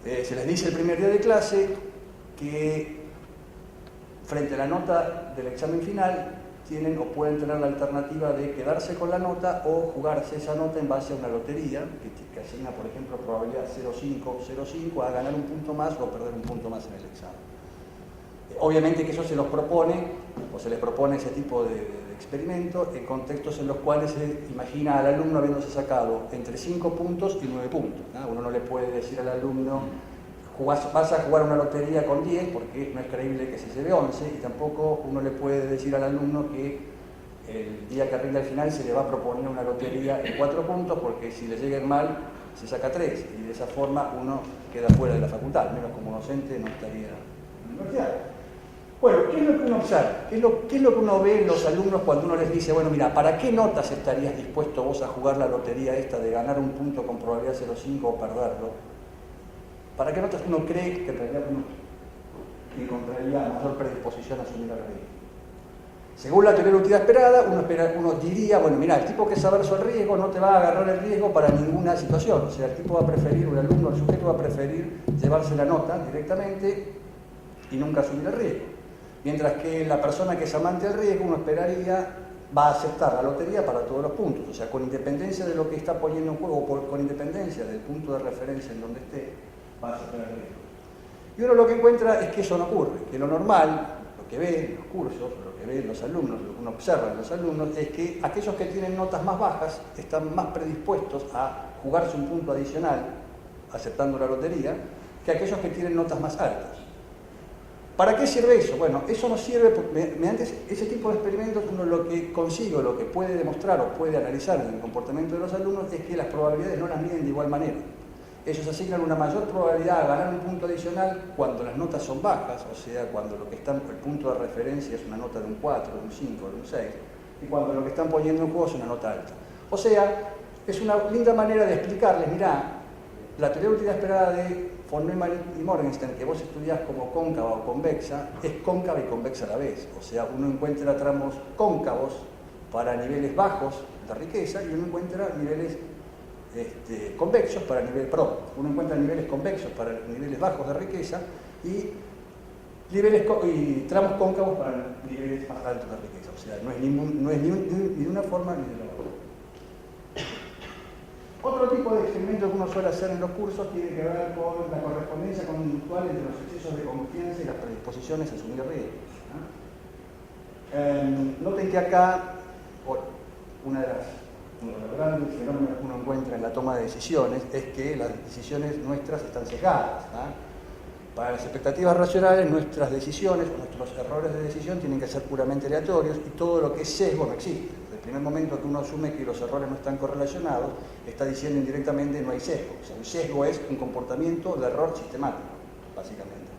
se les dice el primer día de clase que frente a la nota del examen final tienen o pueden tener la alternativa de quedarse con la nota o jugarse esa nota en base a una lotería que asigna, por ejemplo, probabilidad 0,5 a ganar un punto más o perder un punto más en el examen. Obviamente que eso se los propone, o se les propone ese tipo de experimento en contextos en los cuales se imagina al alumno habiéndose sacado entre 5 puntos y 9 puntos, ¿no? Uno no le puede decir al alumno, vas a jugar una lotería con 10 porque no es creíble que se lleve 11, y tampoco uno le puede decir al alumno que el día que arriba al final se le va a proponer una lotería de 4 puntos porque si le lleguen mal se saca 3, y de esa forma uno queda fuera de la facultad, al menos como docente no estaría en la universidad. Bueno, ¿qué es lo que uno observa? ¿Qué es lo que uno ve en los alumnos cuando uno les dice, bueno, mira, ¿para qué notas estarías dispuesto vos a jugar la lotería esta de ganar un punto con probabilidad 0,5 o perderlo? ¿Para qué notas uno cree que en realidad uno encontraría mayor predisposición a asumir el riesgo? Según la teoría de utilidad esperada, uno diría, bueno, mira, el tipo que es averso al riesgo no te va a agarrar el riesgo para ninguna situación. O sea, el tipo va a preferir, el alumno, el sujeto va a preferir llevarse la nota directamente y nunca asumir el riesgo. Mientras que la persona que es amante del riesgo, uno esperaría, va a aceptar la lotería para todos los puntos. O sea, con independencia de lo que está poniendo en juego, con independencia del punto de referencia en donde esté, va a aceptar el riesgo. Y uno lo que encuentra es que eso no ocurre, que lo normal, lo que ve en los cursos, lo que ven los alumnos, lo que uno observa en los alumnos, es que aquellos que tienen notas más bajas están más predispuestos a jugarse un punto adicional, aceptando la lotería, que aquellos que tienen notas más altas. ¿Para qué sirve eso? Bueno, eso nos sirve, mediante ese tipo de experimentos, uno lo que consigue, lo que puede demostrar o puede analizar en el comportamiento de los alumnos es que las probabilidades no las miden de igual manera. Ellos asignan una mayor probabilidad a ganar un punto adicional cuando las notas son bajas, o sea, cuando lo que están, el punto de referencia es una nota de un 4, de un 5, de un 6, y cuando lo que están poniendo en juego es una nota alta. O sea, es una linda manera de explicarles, mirá, la teoría de utilidad esperada de von Neumann y Morgenstern, que vos estudiás como cóncava o convexa, es cóncava y convexa a la vez. O sea, uno encuentra tramos cóncavos para niveles bajos de riqueza y uno encuentra niveles convexos para uno encuentra niveles convexos para niveles bajos de riqueza y tramos cóncavos para niveles más altos de riqueza. O sea, no es ni de una forma ni de la otra. Otro tipo de experimento que uno suele hacer en los cursos tiene que ver con la correspondencia conductual entre los excesos de confianza y las predisposiciones a asumir riesgos. Noten que acá uno de los grandes fenómenos que uno encuentra en la toma de decisiones es que las decisiones nuestras están sesgadas. Para las expectativas racionales, nuestras decisiones, nuestros errores de decisión tienen que ser puramente aleatorios y todo lo que es sesgo no existe. Desde el primer momento que uno asume que los errores no están correlacionados, está diciendo indirectamente no hay sesgo. O sea, un sesgo es un comportamiento de error sistemático, básicamente.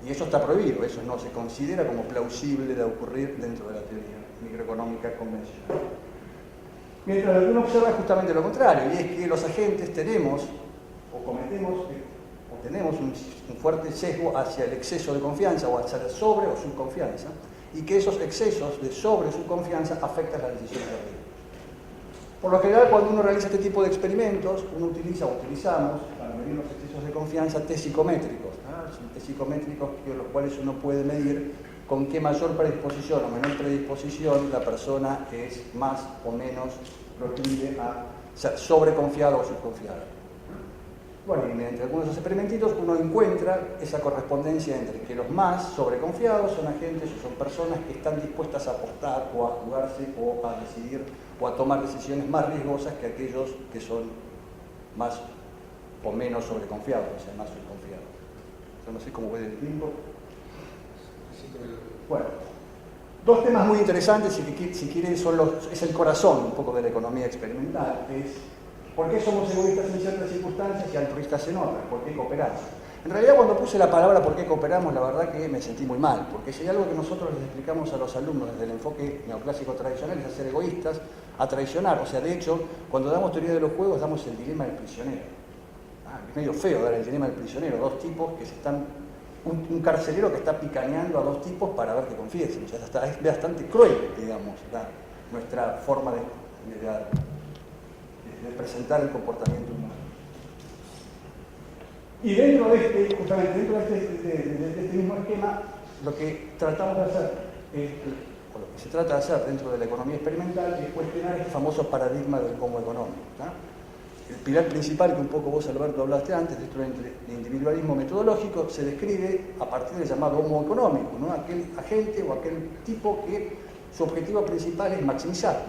Y eso está prohibido, eso no se considera como plausible de ocurrir dentro de la teoría microeconómica convencional. Mientras lo que uno observa es justamente lo contrario, y es que los agentes tenemos un fuerte sesgo hacia el exceso de confianza o hacia la sobre o subconfianza, y que esos excesos de sobre o subconfianza afectan las decisiones de riesgo. Por lo general, cuando uno realiza este tipo de experimentos, uno utilizamos para medir los excesos de confianza test psicométricos. Son test psicométricos con los cuales uno puede medir con qué mayor predisposición o menor predisposición la persona es más o menos proclive a ser sobreconfiada o subconfiada. Bueno, y mediante algunos de esos experimentitos uno encuentra esa correspondencia entre que los más sobreconfiados son agentes o son personas que están dispuestas a apostar o a jugarse o a decidir o a tomar decisiones más riesgosas que aquellos que son más o menos sobreconfiados, o sea, más subconfiados. Yo no sé cómo ve el tiempo. Bueno, dos temas muy interesantes y si quieren es el corazón un poco de la economía experimental, es ¿por qué somos egoístas en ciertas circunstancias y altruistas en otras? ¿Por qué cooperamos? En realidad cuando puse la palabra ¿por qué cooperamos? La verdad que me sentí muy mal, porque si hay algo que nosotros les explicamos a los alumnos desde el enfoque neoclásico tradicional es a ser egoístas, a traicionar. O sea, de hecho, cuando damos teoría de los juegos damos el dilema del prisionero. Es medio feo dar el dilema del prisionero, dos tipos que se están... Un carcelero que está picaneando a dos tipos para ver que confiesen. O sea, es bastante cruel, digamos, nuestra forma de presentar el comportamiento humano. Y dentro de este mismo esquema, lo que tratamos de hacer, o lo que se trata de hacer dentro de la economía experimental, es cuestionar este famoso paradigma del homo económico. el pilar principal que un poco vos, Alberto, hablaste antes, dentro del individualismo metodológico, se describe a partir del llamado homo económico, ¿no? Aquel agente o aquel tipo que su objetivo principal es maximizar.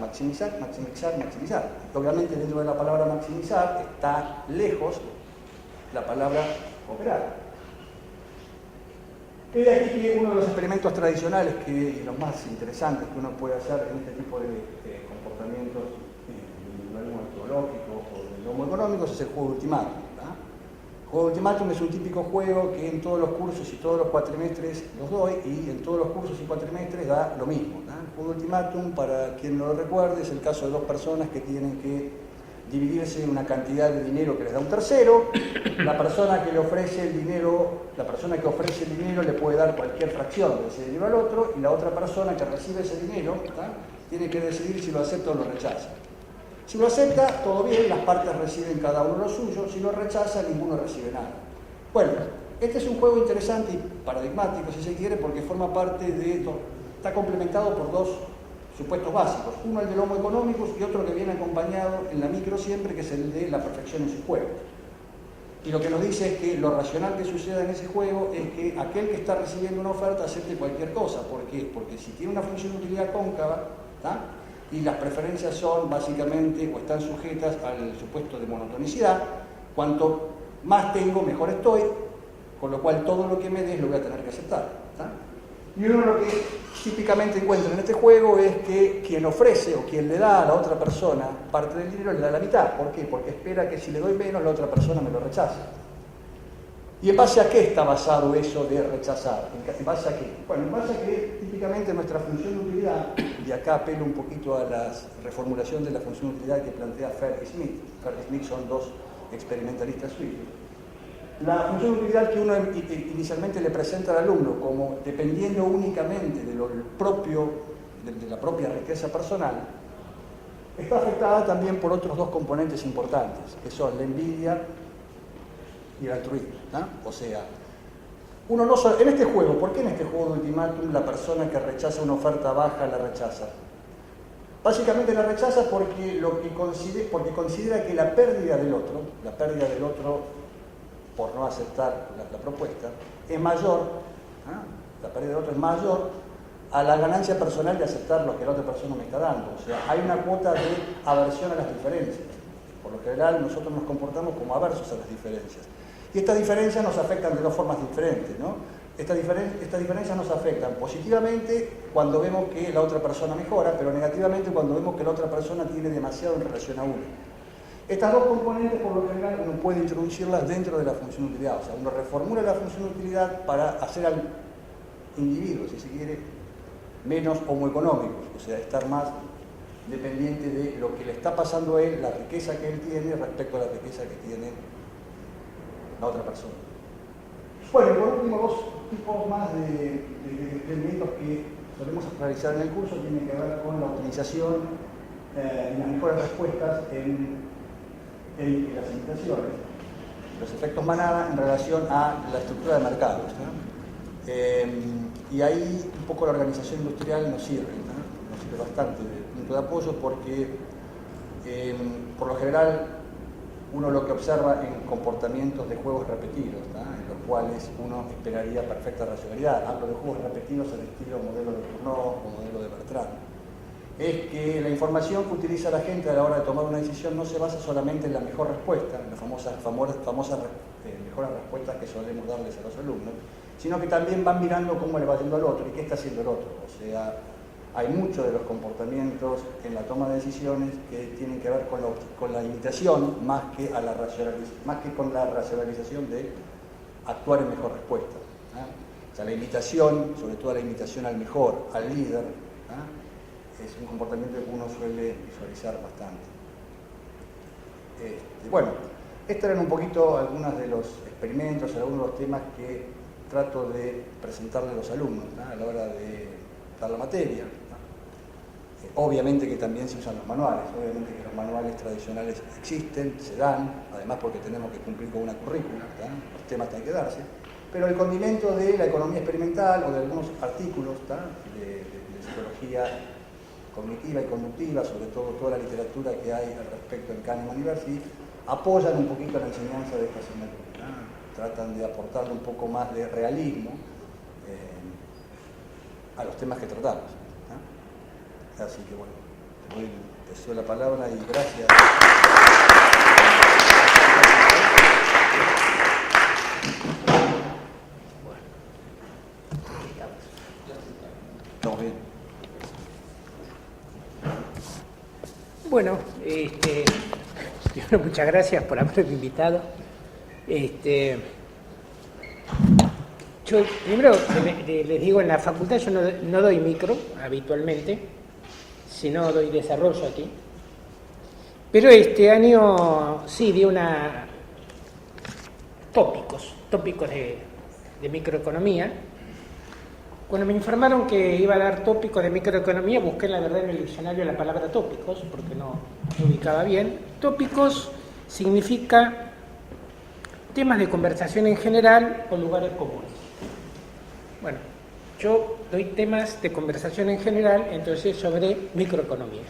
Obviamente dentro de la palabra maximizar está lejos la palabra operar. Es de aquí que uno de los experimentos tradicionales y los más interesantes que uno puede hacer en este tipo de comportamientos individualismo metodológico o del homo económico es el juego Ultimátum. El juego Ultimátum es un típico juego que en todos los cursos y todos los cuatrimestres los doy, y en todos los cursos y cuatrimestres da lo mismo. El juego Ultimátum, para quien no lo recuerde, es el caso de dos personas que tienen que dividirse una cantidad de dinero que les da un tercero. La persona que ofrece el dinero le puede dar cualquier fracción de ese dinero al otro, y la otra persona que recibe ese dinero tiene que decidir si lo acepta o lo rechaza. Si lo acepta, todo bien, las partes reciben cada uno lo suyo; si lo rechaza, ninguno recibe nada. Bueno, este es un juego interesante y paradigmático, si se quiere, porque forma parte está complementado por dos supuestos básicos. Uno, el del homo económicus, y otro que viene acompañado en la micro siempre, que es el de la perfección en su juego. Y lo que nos dice es que lo racional que suceda en ese juego es que aquel que está recibiendo una oferta acepte cualquier cosa. ¿Por qué? Porque si tiene una función de utilidad cóncava, y las preferencias son básicamente o están sujetas al supuesto de monotonicidad, cuanto más tengo, mejor estoy, con lo cual todo lo que me des lo voy a tener que aceptar. Y uno lo que típicamente encuentra en este juego es que quien ofrece o quien le da a la otra persona parte del dinero le da la mitad. ¿Por qué? Porque espera que si le doy menos, la otra persona me lo rechace. ¿Y en base a qué está basado eso de rechazar? ¿En base a qué? Bueno, en base a que típicamente nuestra función de utilidad, y acá apelo un poquito a la reformulación de la función de utilidad que plantea Ferg y Smith. Ferg y Smith son dos experimentalistas suizos. La función de utilidad que uno inicialmente le presenta al alumno como dependiendo únicamente de la propia riqueza personal, está afectada también por otros dos componentes importantes, que son la envidia y el altruismo. O sea, uno no en este juego, ¿por qué en este juego de Ultimátum la persona que rechaza una oferta baja la rechaza? Básicamente la rechaza porque considera que la pérdida del otro por no aceptar la propuesta, es mayor, la pérdida del otro es mayor a la ganancia personal de aceptar lo que la otra persona me está dando. O sea, hay una cuota de aversión a las diferencias. Por lo general, nosotros nos comportamos como aversos a las diferencias. Y estas diferencias nos afectan de dos formas diferentes, ¿no? Estas diferencias nos afectan positivamente cuando vemos que la otra persona mejora, pero negativamente cuando vemos que la otra persona tiene demasiado en relación a uno. Estas dos componentes, por lo general, uno puede introducirlas dentro de la función de utilidad. O sea, uno reformula la función de utilidad para hacer al individuo, si se quiere, menos homoeconómico, o sea, estar más dependiente de lo que le está pasando a él, la riqueza que él tiene respecto a la riqueza que tiene la otra persona. Bueno, por último, dos tipos más de experimentos que solemos realizar en el curso tienen que ver con la optimización y las mejores respuestas en las imitaciones, los efectos manada en relación a la estructura de mercados. Y ahí un poco la organización industrial nos sirve bastante de punto de apoyo, porque por lo general uno lo que observa en comportamientos de juegos repetidos, en los cuales uno esperaría perfecta racionalidad. Hablo de juegos repetidos al estilo modelo de Cournot o modelo de Bertrand. Es que la información que utiliza la gente a la hora de tomar una decisión no se basa solamente en la mejor respuesta, en las famosas mejores respuestas que solemos darles a los alumnos, sino que también van mirando cómo le va yendo al otro y qué está haciendo el otro. O sea, hay muchos de los comportamientos en la toma de decisiones que tienen que ver con la imitación más que con la racionalización de actuar en mejor respuesta. O sea, la imitación, sobre todo la imitación al mejor, al líder, es un comportamiento que uno suele visualizar bastante. Bueno, estos eran un poquito algunos de los experimentos, algunos de los temas que trato de presentarle a los alumnos a la hora de dar la materia. Obviamente que también se usan los manuales, obviamente que los manuales tradicionales existen, se dan, además porque tenemos que cumplir con una currícula, los temas tienen que darse, pero el condimento de la economía experimental o de algunos artículos de psicología cognitiva y conductiva, sobre todo toda la literatura que hay al respecto en Kahneman y University, apoyan un poquito la enseñanza de esta asignatura, ¿no? Tratan de aportarle un poco más de realismo a los temas que tratamos, ¿no? Así que bueno, te cedo la palabra y gracias. Estamos bien. Bueno, primero, muchas gracias por haberme invitado. Yo primero les digo, en la facultad yo no doy micro habitualmente, sino doy desarrollo aquí. Pero este año sí di tópicos de microeconomía. Cuando me informaron que iba a dar tópicos de microeconomía, busqué la verdad en el diccionario la palabra tópicos, porque no ubicaba bien. Tópicos significa temas de conversación en general o lugares comunes. Bueno, yo doy temas de conversación en general, entonces sobre microeconomía.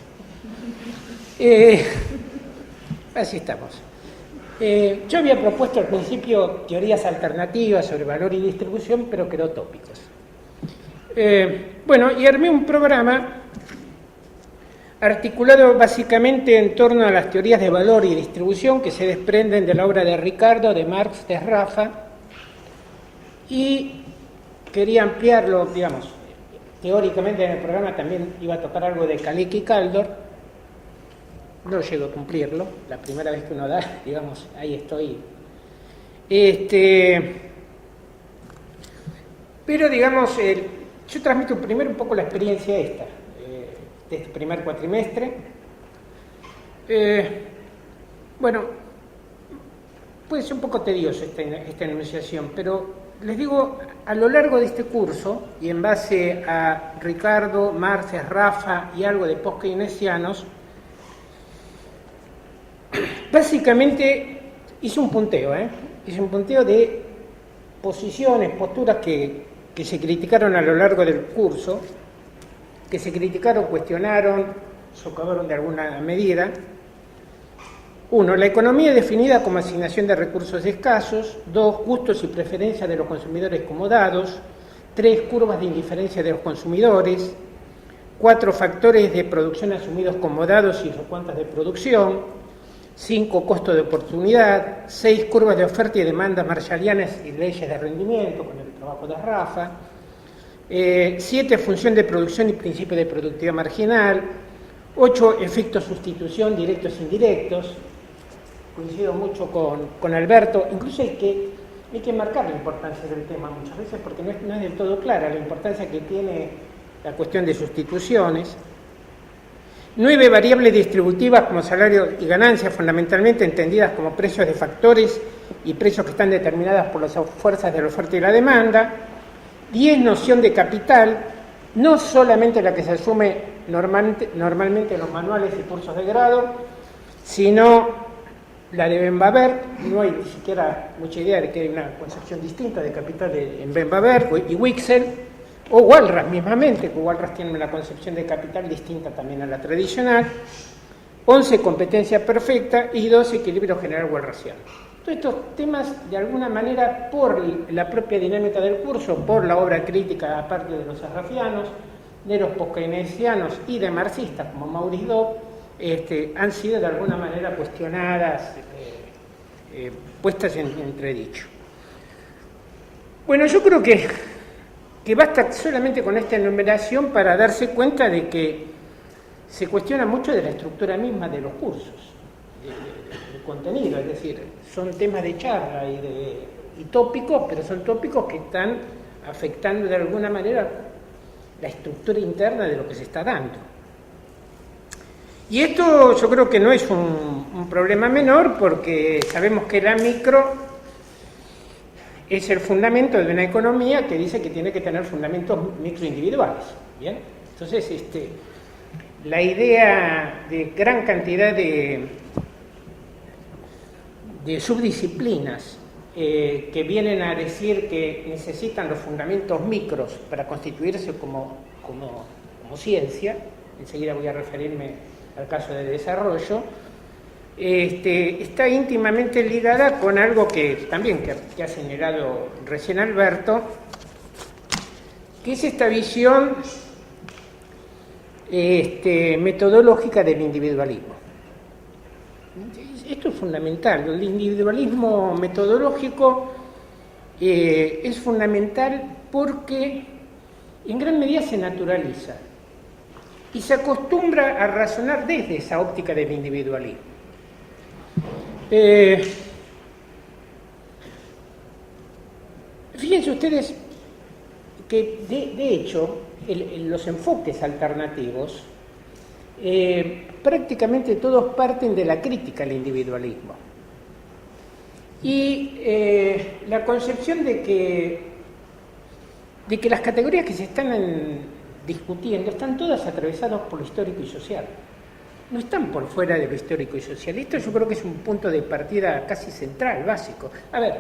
Así estamos. Yo había propuesto al principio teorías alternativas sobre valor y distribución, pero quedó tópicos. Bueno, y armé un programa articulado básicamente en torno a las teorías de valor y distribución que se desprenden de la obra de Ricardo, de Marx, de Raffa, y quería ampliarlo, digamos, teóricamente en el programa también iba a tocar algo de Kalecki y Kaldor. No llego a cumplirlo, la primera vez que uno da, digamos, ahí estoy. Pero digamos, yo transmito primero un poco la experiencia de este primer cuatrimestre. Bueno, puede ser un poco tedioso esta enunciación, pero les digo, a lo largo de este curso, y en base a Ricardo, Marx, Raffa y algo de post-keynesianos, básicamente hice un punteo de posiciones, posturas que se criticaron a lo largo del curso, que se criticaron, cuestionaron, socavaron de alguna medida. 1. La economía definida como asignación de recursos escasos. 2. Gustos y preferencias de los consumidores como dados. 3. Curvas de indiferencia de los consumidores. 4. Factores de producción asumidos como dados y sus cuentas de producción. 5. Costo de oportunidad. 6. Curvas de oferta y demanda marshallianas y leyes de rendimiento, con el trabajo de Raffa. 7. Función de producción y principio de productividad marginal. 8. Efectos sustitución, directos e indirectos. Coincido mucho con Alberto. Incluso hay que marcar la importancia del tema muchas veces porque no es del todo clara la importancia que tiene la cuestión de sustituciones. 9. Variables distributivas como salario y ganancias, fundamentalmente entendidas como precios de factores y precios que están determinadas por las fuerzas de la oferta y la demanda. 10. Noción de capital, no solamente la que se asume normalmente en los manuales y cursos de grado, sino la de Ben-Baber. No hay ni siquiera mucha idea de que hay una concepción distinta de capital en Ben-Baber y Wicksell, o Walras mismamente, que Walras tiene una concepción de capital distinta también a la tradicional. 11. Competencia perfecta y 12. Equilibrio general walrasiano. Todos estos temas, de alguna manera, por la propia dinámica del curso, por la obra crítica aparte de los raffianos, de los post-keynesianos y de marxistas como Maurice Dobb, han sido de alguna manera cuestionadas, puestas en entredicho. Bueno, yo creo que basta solamente con esta enumeración para darse cuenta de que se cuestiona mucho de la estructura misma de los cursos, del contenido, es decir, son temas de charla y tópicos, pero son tópicos que están afectando de alguna manera la estructura interna de lo que se está dando. Y esto yo creo que no es un problema menor, porque sabemos que la micro es el fundamento de una economía que dice que tiene que tener fundamentos microindividuales. ¿Bien? Entonces, la idea de gran cantidad de subdisciplinas que vienen a decir que necesitan los fundamentos micros para constituirse como ciencia, enseguida voy a referirme al caso de desarrollo, está íntimamente ligada con algo que también que ha señalado recién Alberto, que es esta visión metodológica del individualismo. Esto es fundamental. El individualismo metodológico es fundamental porque en gran medida se naturaliza y se acostumbra a razonar desde esa óptica del individualismo. Fíjense ustedes que de hecho los enfoques alternativos prácticamente todos parten de la crítica al individualismo y la concepción de que las categorías que se están discutiendo están todas atravesadas por lo histórico y social, no están por fuera de lo histórico y social. Esto yo creo que es un punto de partida casi central, básico. A ver,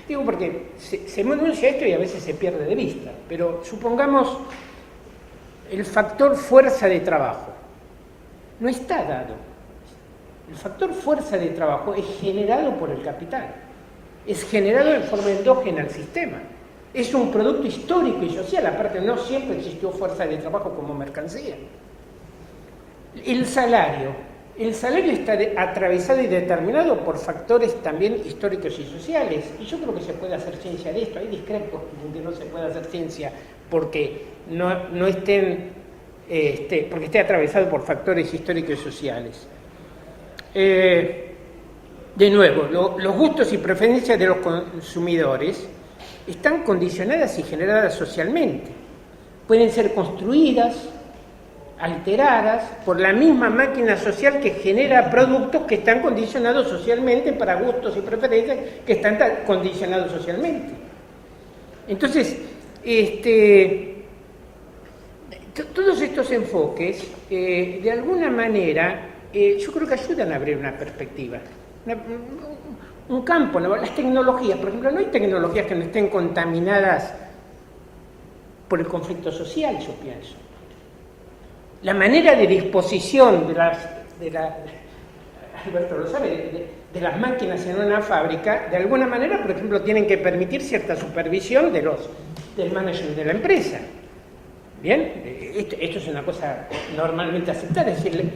digo porque se enuncia esto y a veces se pierde de vista, pero supongamos el factor fuerza de trabajo. No está dado. El factor fuerza de trabajo es generado por el capital, es generado de forma endógena al sistema. Es un producto histórico y social, aparte no siempre existió fuerza de trabajo como mercancía. El salario está atravesado y determinado por factores también históricos y sociales, y yo creo que se puede hacer ciencia de esto. Hay discrepos en que no se puede hacer ciencia porque porque esté atravesado por factores históricos y sociales. De nuevo, los gustos y preferencias de los consumidores están condicionadas y generadas socialmente. Pueden ser construidas, alteradas por la misma máquina social que genera productos que están condicionados socialmente para gustos y preferencias que están condicionados socialmente. Entonces, todos estos enfoques, de alguna manera, yo creo que ayudan a abrir una perspectiva, un campo, ¿no? Las tecnologías, por ejemplo, no hay tecnologías que no estén contaminadas por el conflicto social, yo pienso. La manera de disposición Alberto lo sabe, de las máquinas en una fábrica, de alguna manera, por ejemplo, tienen que permitir cierta supervisión del management de la empresa. ¿Bien? Esto es una cosa normalmente aceptada, es decir,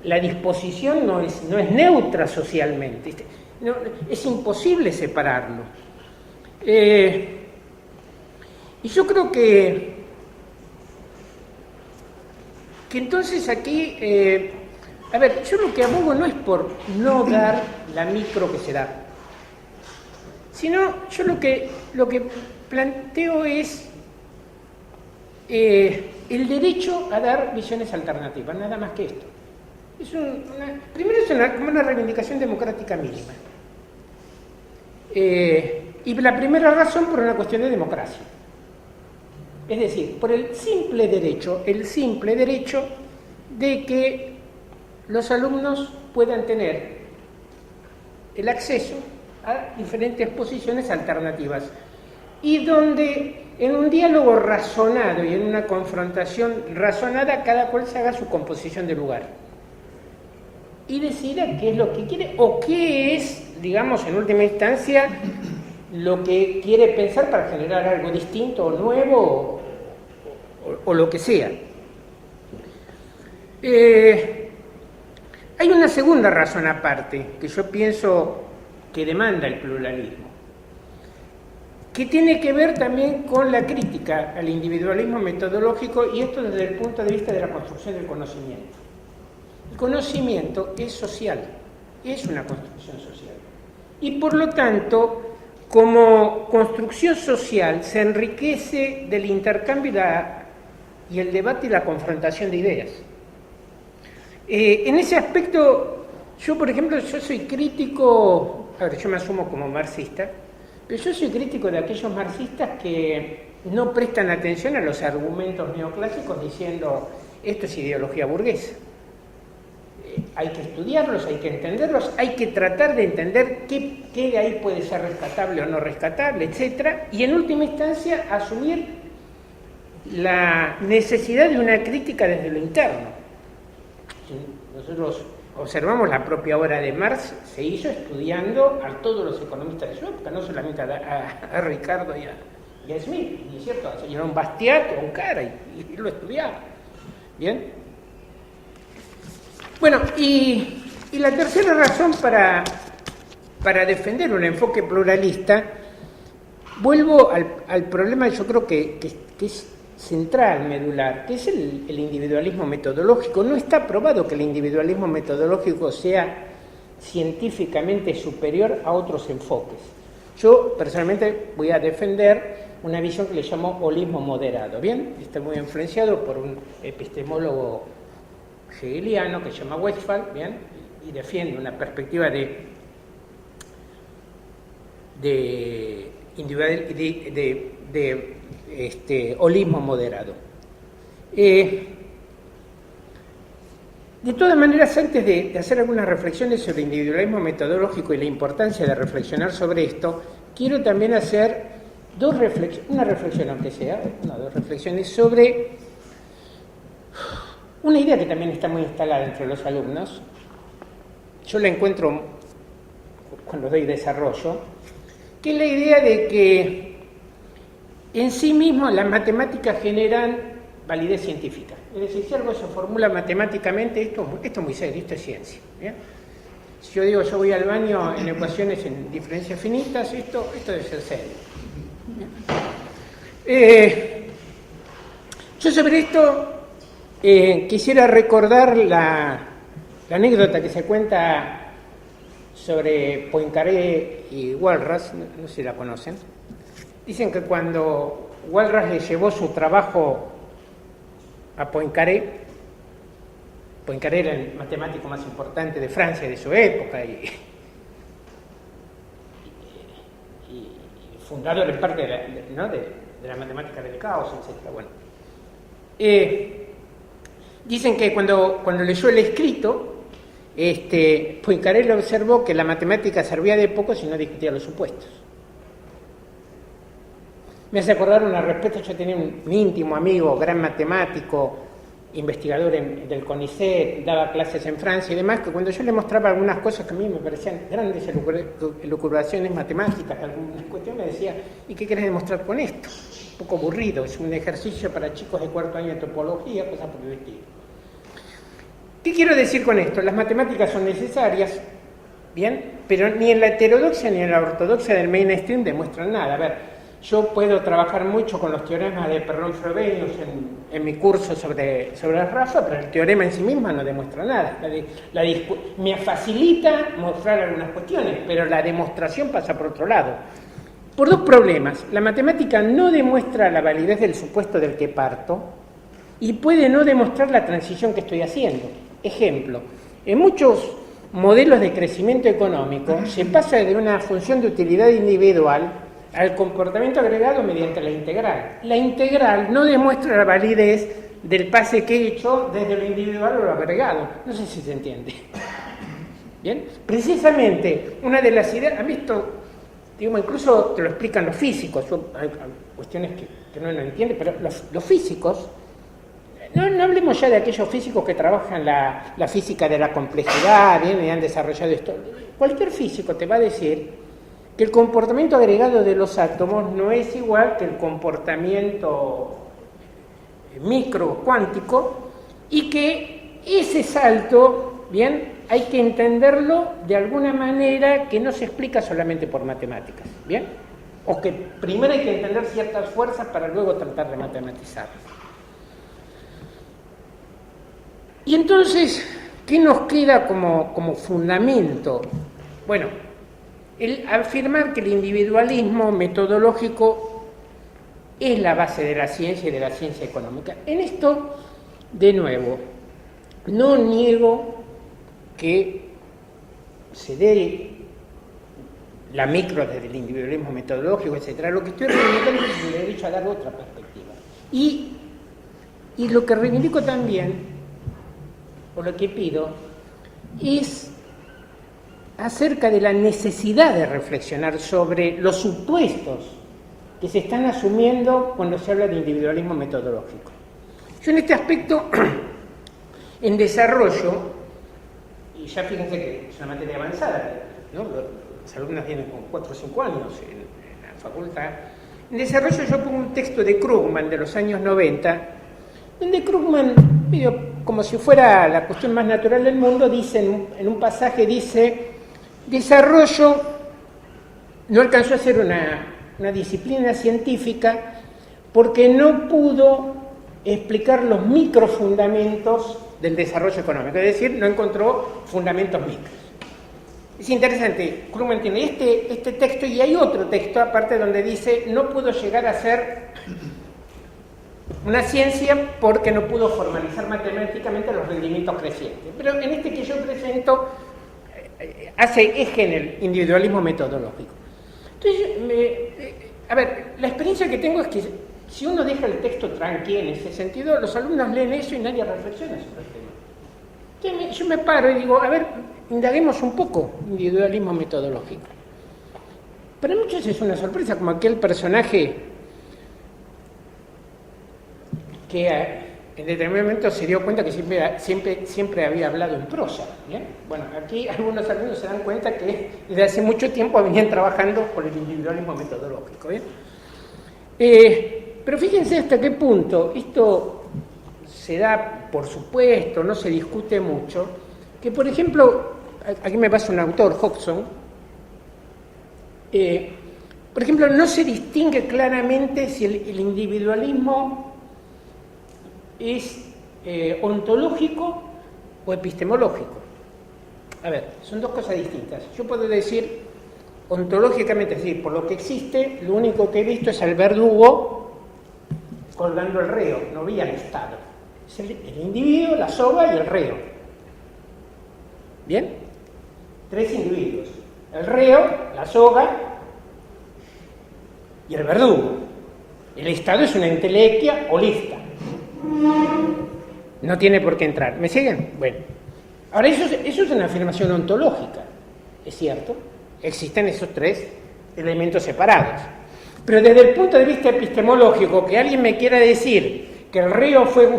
la disposición no es neutra socialmente, no, es imposible separarlo. Y yo creo que entonces aquí, a ver, yo lo que abogo no es por no dar la micro que se da, sino yo lo que planteo es el derecho a dar visiones alternativas, nada más que esto. Primero es como una reivindicación democrática mínima. Y la primera razón por una cuestión de democracia. Es decir, por el simple derecho de que los alumnos puedan tener el acceso a diferentes posiciones alternativas y donde en un diálogo razonado y en una confrontación razonada cada cual se haga su composición de lugar y decida qué es lo que quiere o qué es, digamos, en última instancia, lo que quiere pensar para generar algo distinto o nuevo o lo que sea. Hay una segunda razón aparte que yo pienso que demanda el pluralismo, que tiene que ver también con la crítica al individualismo metodológico, y esto desde el punto de vista de la construcción del conocimiento. El conocimiento es social, es una construcción social, y por lo tanto, como construcción social, se enriquece del intercambio y el debate y la confrontación de ideas. En ese aspecto, yo por ejemplo, yo soy crítico, a ver, yo me asumo como marxista, pero yo soy crítico de aquellos marxistas que no prestan atención a los argumentos neoclásicos diciendo esto es ideología burguesa. Hay que estudiarlos, hay que entenderlos, hay que tratar de entender qué de ahí puede ser rescatable o no rescatable, etcétera, y en última instancia asumir la necesidad de una crítica desde lo interno. nosotros observamos la propia obra de Marx, se hizo estudiando a todos los economistas de su época, no solamente a Ricardo y a Smith, ¿no es cierto? Al señor Bastiat o un cara y lo estudiaba. ¿Bien? Bueno, y la tercera razón para defender un enfoque pluralista, vuelvo al problema, yo creo que es central, medular, que es el individualismo metodológico. No está probado que el individualismo metodológico sea científicamente superior a otros enfoques. Yo personalmente voy a defender una visión que le llamo holismo moderado. Bien, está muy influenciado por un epistemólogo hegeliano que se llama Westphal, bien, y defiende una perspectiva de holismo moderado. De todas maneras, antes de hacer algunas reflexiones sobre individualismo metodológico y la importancia de reflexionar sobre esto, quiero también hacer dos reflexiones sobre una idea que también está muy instalada entre los alumnos. Yo la encuentro cuando doy desarrollo, que es la idea de que en sí mismo las matemáticas generan validez científica. Es decir, si algo se formula matemáticamente, esto es muy serio, esto es ciencia. ¿Bien? Si yo digo, yo voy al baño en ecuaciones en diferencias finitas, esto debe ser serio. Yo sobre esto quisiera recordar la anécdota que se cuenta sobre Poincaré y Walras, no sé si la conocen. Dicen que cuando Walras le llevó su trabajo a Poincaré era el matemático más importante de Francia de su época y fundador en parte de la matemática del caos, etc. Bueno, dicen que cuando leyó el escrito, Poincaré le observó que la matemática servía de poco si no discutía los supuestos. Me hace acordar una respuesta. Yo tenía un íntimo amigo, gran matemático, investigador del CONICET, daba clases en Francia y demás, que cuando yo le mostraba algunas cosas que a mí me parecían grandes elucubraciones matemáticas, algunas cuestiones, me decía, ¿y qué querés demostrar con esto? Un poco aburrido, es un ejercicio para chicos de cuarto año de topología, cosas por el estilo. ¿Qué quiero decir con esto? Las matemáticas son necesarias, bien, pero ni en la heterodoxia ni en la ortodoxia del mainstream demuestran nada. A ver, yo puedo trabajar mucho con los teoremas de Perron-Frobenius en mi curso sobre Rafa, pero el teorema en sí mismo no demuestra nada. Me facilita mostrar algunas cuestiones, pero la demostración pasa por otro lado. Por dos problemas. La matemática no demuestra la validez del supuesto del que parto y puede no demostrar la transición que estoy haciendo. Ejemplo, en muchos modelos de crecimiento económico se pasa de una función de utilidad individual al comportamiento agregado mediante la integral. La integral no demuestra la validez del pase que he hecho desde lo individual o lo agregado. No sé si se entiende. ¿Bien? Precisamente, una de las ideas, ¿han visto? Digamos, incluso te lo explican los físicos. Hay cuestiones que no lo entienden, pero los físicos, no hablemos ya de aquellos físicos que trabajan la física de la complejidad, bien, y han desarrollado esto. Cualquier físico te va a decir que el comportamiento agregado de los átomos no es igual que el comportamiento micro cuántico y que ese salto, bien, hay que entenderlo de alguna manera que no se explica solamente por matemáticas, bien, o que primero hay que entender ciertas fuerzas para luego tratar de matematizarlas. Y entonces, ¿qué nos queda como fundamento? Bueno, el afirmar que el individualismo metodológico es la base de la ciencia y de la ciencia económica. En esto, de nuevo, no niego que se dé la micro desde el individualismo metodológico, etc. Lo que estoy reivindicando es el derecho a dar otra perspectiva. Y lo que reivindico también, o lo que pido, es acerca de la necesidad de reflexionar sobre los supuestos que se están asumiendo cuando se habla de individualismo metodológico. Yo en este aspecto En desarrollo, y ya fíjense que es una materia avanzada, ¿no? Los alumnos vienen con 4 o 5 años en la facultad. En desarrollo yo pongo un texto de Krugman de los años 90, donde Krugman, como si fuera la cuestión más natural del mundo, dice en un pasaje, dice, desarrollo no alcanzó a ser una disciplina científica porque no pudo explicar los microfundamentos del desarrollo económico, es decir, no encontró fundamentos micros. Es interesante, Krugman tiene este texto y hay otro texto aparte donde dice no pudo llegar a ser una ciencia porque no pudo formalizar matemáticamente los rendimientos crecientes. Pero en este que yo presento hace eje en el individualismo metodológico. Entonces, la experiencia que tengo es que si uno deja el texto tranqui en ese sentido, los alumnos leen eso y nadie reflexiona sobre el tema. Entonces yo me paro y digo, indaguemos un poco individualismo metodológico. Para muchos es una sorpresa, como aquel personaje que en determinado momento se dio cuenta que siempre había hablado en prosa. ¿Bien? Bueno, aquí algunos alumnos se dan cuenta que desde hace mucho tiempo venían trabajando por el individualismo metodológico. ¿Bien? Pero fíjense hasta qué punto esto se da, por supuesto, no se discute mucho, que por ejemplo, aquí me pasa un autor, Hodgson, por ejemplo, no se distingue claramente si el individualismo es ontológico o epistemológico. A ver, son dos cosas distintas. Yo puedo decir ontológicamente, es decir, por lo que existe, lo único que he visto es al verdugo colgando el reo, no vi al Estado. Es el individuo, la soga y el reo. ¿Bien? 3 individuos. El reo, la soga y el verdugo. El Estado es una entelequia holista. No tiene por qué entrar. ¿Me siguen? Bueno. Ahora, eso es una afirmación ontológica. ¿Es cierto? Existen esos 3 elementos separados. Pero desde el punto de vista epistemológico, que alguien me quiera decir que el reo fue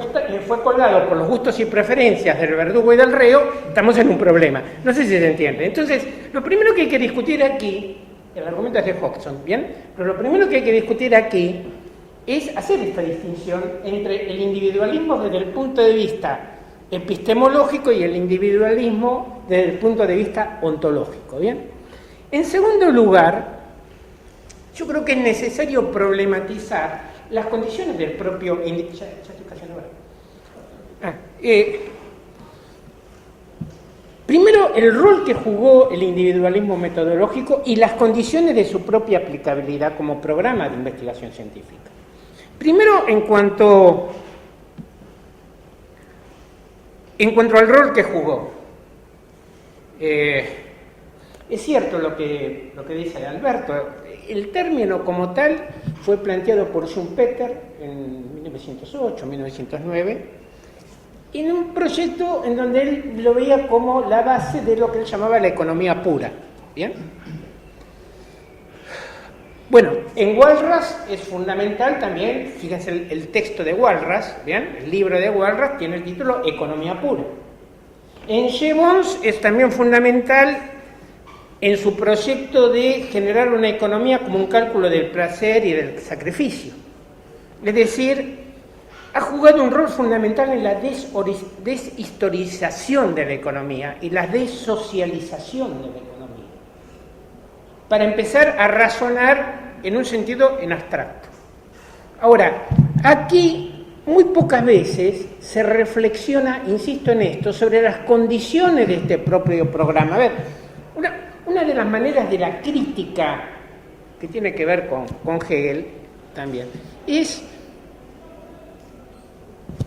colgado por los gustos y preferencias del verdugo y del reo, estamos en un problema. No sé si se entiende. Entonces, lo primero que hay que discutir aquí, el argumento es de Hodgson, ¿bien? Pero lo primero que hay que discutir aquí es hacer esta distinción entre el individualismo desde el punto de vista epistemológico y el individualismo desde el punto de vista ontológico, ¿bien? En segundo lugar, yo creo que es necesario problematizar las condiciones del propio individuo. Primero, el rol que jugó el individualismo metodológico y las condiciones de su propia aplicabilidad como programa de investigación científica. Primero, en cuanto al rol que jugó. Es cierto lo que dice Alberto. El término como tal fue planteado por Schumpeter en 1908, 1909, en un proyecto en donde él lo veía como la base de lo que él llamaba la economía pura. ¿Bien? Bueno, en Walras es fundamental también, fíjense el texto de Walras, ¿bien? El libro de Walras tiene el título Economía pura. En Jevons es también fundamental en su proyecto de generar una economía como un cálculo del placer y del sacrificio. Es decir, ha jugado un rol fundamental en la deshistorización de la economía y la desocialización de la economía, para empezar a razonar en un sentido en abstracto. Ahora, aquí muy pocas veces se reflexiona, insisto en esto, sobre las condiciones de este propio programa. A ver, una de las maneras de la crítica, que tiene que ver con Hegel también, es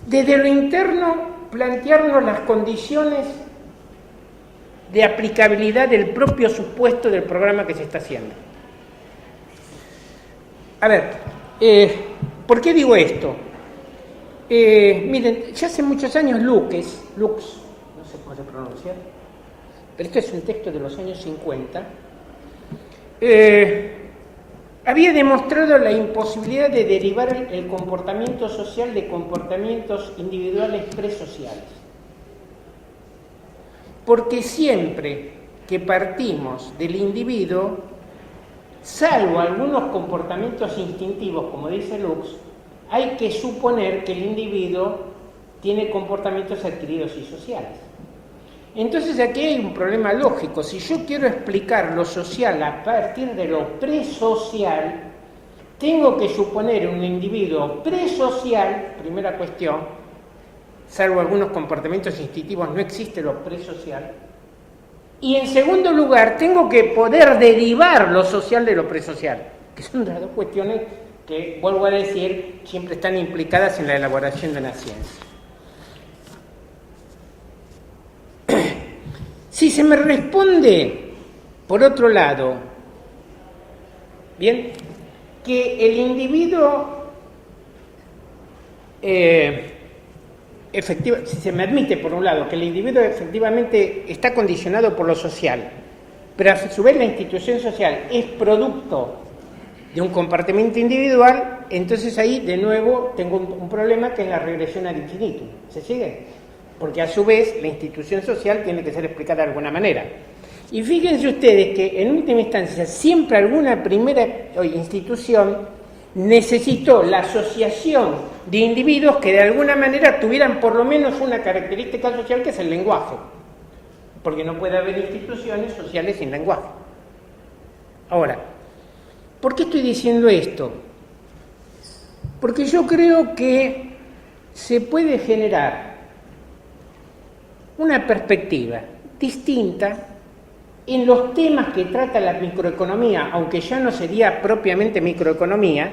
desde lo interno plantearnos las condiciones de aplicabilidad del propio supuesto del programa que se está haciendo. A ver, ¿por qué digo esto? Miren, ya hace muchos años Lux, no sé cómo se pronuncia, pero este es un texto de los años 50, había demostrado la imposibilidad de derivar el comportamiento social de comportamientos individuales presociales. porque siempre que partimos del individuo, salvo algunos comportamientos instintivos, como dice Lux, hay que suponer que el individuo tiene comportamientos adquiridos y sociales. Entonces aquí hay un problema lógico. Si yo quiero explicar lo social a partir de lo presocial, tengo que suponer un individuo presocial, primera cuestión, salvo algunos comportamientos instintivos no existe lo presocial, y en segundo lugar tengo que poder derivar lo social de lo presocial, que son las dos cuestiones que, vuelvo a decir, siempre están implicadas en la elaboración de una ciencia. Si se me responde, por otro lado, bien, que el individuo, si se me admite, por un lado, que el individuo efectivamente está condicionado por lo social, pero a su vez la institución social es producto de un comportamiento individual, entonces ahí de nuevo tengo un problema que es la regresión al infinito. ¿Se sigue? Porque a su vez la institución social tiene que ser explicada de alguna manera. Y fíjense ustedes que en última instancia siempre alguna primera institución necesitó la asociación de individuos que de alguna manera tuvieran por lo menos una característica social, que es el lenguaje, porque no puede haber instituciones sociales sin lenguaje. Ahora, ¿por qué estoy diciendo esto? Porque yo creo que se puede generar una perspectiva distinta en los temas que trata la microeconomía, aunque ya no sería propiamente microeconomía,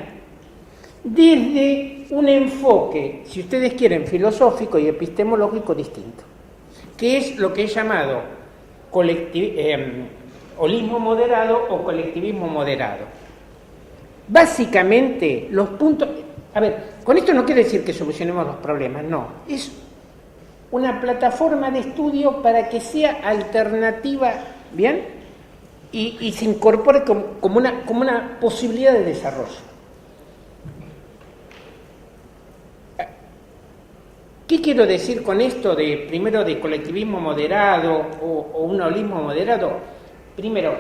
desde un enfoque, si ustedes quieren, filosófico y epistemológico distinto, que es lo que he llamado holismo moderado o colectivismo moderado. Básicamente, los puntos... A ver, con esto no quiere decir que solucionemos los problemas, no. Es una plataforma de estudio para que sea alternativa, ¿bien? Y se incorpore como una posibilidad de desarrollo. ¿Qué quiero decir con esto de, primero, de colectivismo moderado o un holismo moderado? Primero,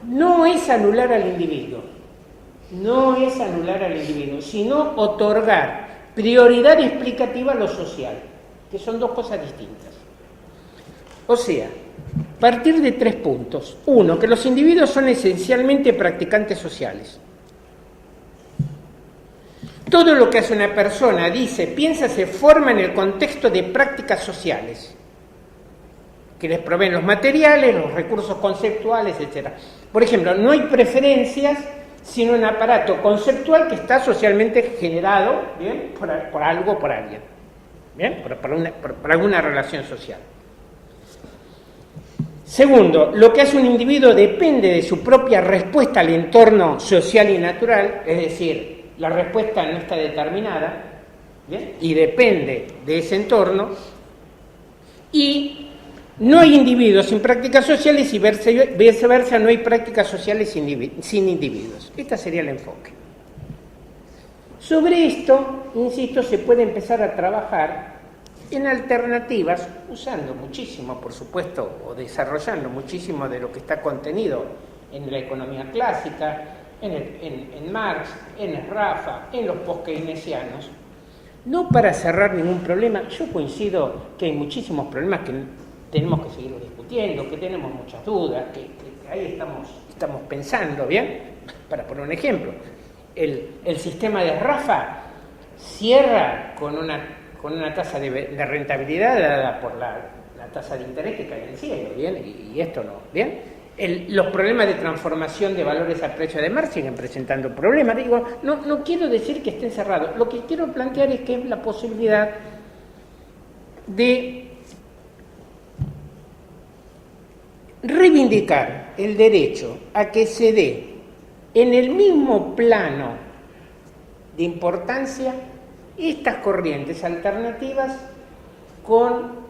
no es anular al individuo, sino otorgar prioridad explicativa a lo social, que son dos cosas distintas. O sea, partir de 3 puntos. 1, que los individuos son esencialmente practicantes sociales. Todo lo que hace una persona, dice, piensa, se forma en el contexto de prácticas sociales, que les proveen los materiales, los recursos conceptuales, etc. Por ejemplo, no hay preferencias, sino un aparato conceptual que está socialmente generado, ¿bien?, por algo, por alguien, ¿bien?, por alguna relación social. Segundo, lo que hace un individuo depende de su propia respuesta al entorno social y natural, es decir, la respuesta no está determinada, ¿bien?, y depende de ese entorno, y no hay individuos sin prácticas sociales y viceversa, no hay prácticas sociales sin individuos. Este sería el enfoque. Sobre esto, insisto, se puede empezar a trabajar en alternativas, usando muchísimo, por supuesto, o desarrollando muchísimo de lo que está contenido en la economía clásica, en Marx, en Rafa, en los post-keynesianos, no para cerrar ningún problema. Yo coincido que hay muchísimos problemas que tenemos que seguir discutiendo, que tenemos muchas dudas, que ahí estamos pensando, ¿bien? Para poner un ejemplo, el sistema de Rafa cierra con una tasa de rentabilidad dada por la tasa de interés que cae en el cielo, ¿bien? Y esto no, ¿bien? Los problemas de transformación de valores al precio de Marx siguen presentando problemas. Digo, no quiero decir que estén cerrados. Lo que quiero plantear es que es la posibilidad de reivindicar el derecho a que se dé en el mismo plano de importancia estas corrientes alternativas con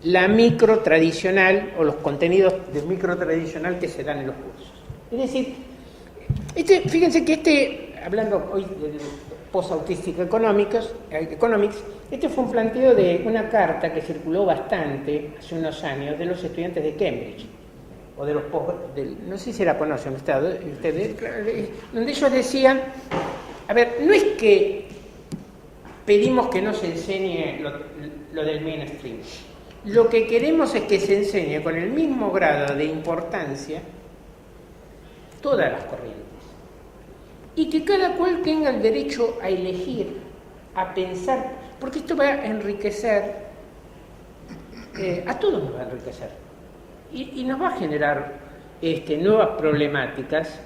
la micro tradicional o los contenidos de micro tradicional que se dan en los cursos. Es decir, fíjense que hablando hoy Post-Autistic Economics. Este fue un planteo de una carta que circuló bastante hace unos años de los estudiantes de Cambridge, o de los no sé si la conocen ustedes, donde ellos decían, a ver, no es que pedimos que no se enseñe lo del mainstream, lo que queremos es que se enseñe con el mismo grado de importancia todas las corrientes. Y que cada cual tenga el derecho a elegir, a pensar, porque esto va a enriquecer, a todos nos va a enriquecer, y nos va a generar nuevas problemáticas,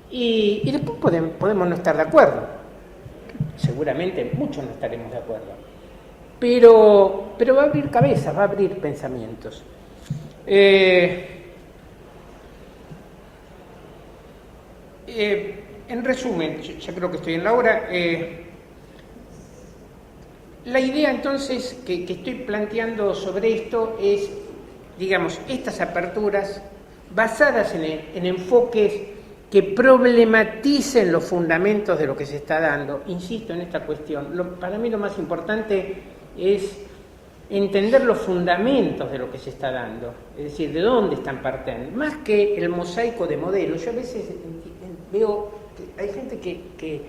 y después podemos no estar de acuerdo, seguramente muchos no estaremos de acuerdo, pero va a abrir cabezas, va a abrir pensamientos. En resumen, ya creo que estoy en la hora, la idea entonces que estoy planteando sobre esto es, digamos, estas aperturas basadas en enfoques que problematicen los fundamentos de lo que se está dando. Insisto en esta cuestión, para mí lo más importante es entender los fundamentos de lo que se está dando, es decir, de dónde están partiendo, más que el mosaico de modelos. Yo a veces veo que hay gente que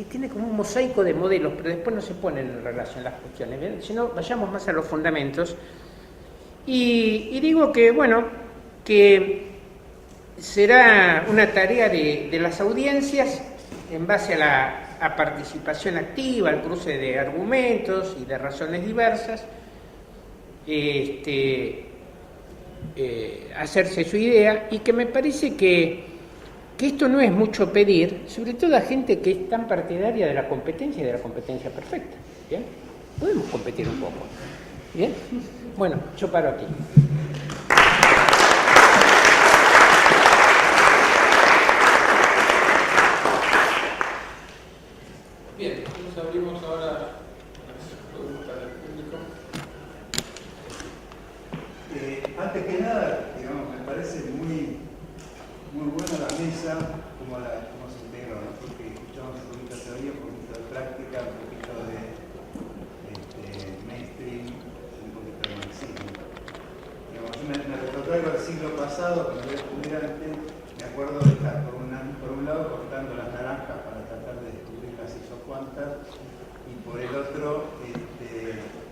tiene como un mosaico de modelos, pero después no se ponen en relación las cuestiones, ¿bien? Sino vayamos más a los fundamentos. Y digo que, bueno, que será una tarea de las audiencias en base a la participación activa, al cruce de argumentos y de razones diversas, hacerse su idea, y que me parece que esto no es mucho pedir, sobre todo a gente que es tan partidaria de la competencia y de la competencia perfecta. ¿Bien? Podemos competir un poco. ¿Bien? Bueno, yo paro aquí. Bien, entonces abrimos ahora las preguntas del público. Antes que nada, digamos, me parece muy buena la mesa, como se integró, ¿no? Porque escuchamos un poquito de teoría, un poquito de práctica, un poquito de mainstream, un poquito de marxismo. Digamos, yo me retrotraigo al siglo pasado, cuando era estudiante, me acuerdo de estar por un lado cortando las naranjas para tratar de descubrir las isocuantas, y por el otro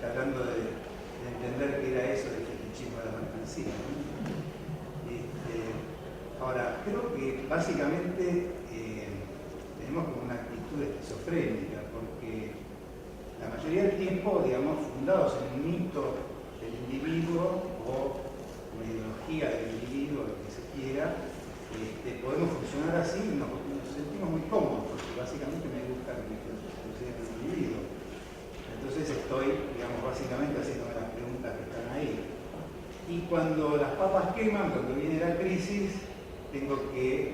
tratando de entender qué era eso del fetichismo de la mercancía, ¿no? Ahora, creo que básicamente tenemos como una actitud esquizofrénica, porque la mayoría del tiempo, digamos, fundados en un mito del individuo o una ideología del individuo, lo que se quiera, podemos funcionar así y nos sentimos muy cómodos, porque básicamente me gusta que me consideren un individuo. Entonces estoy, digamos, básicamente haciéndome las preguntas que están ahí. Y cuando las papas queman, cuando viene la crisis, tengo que,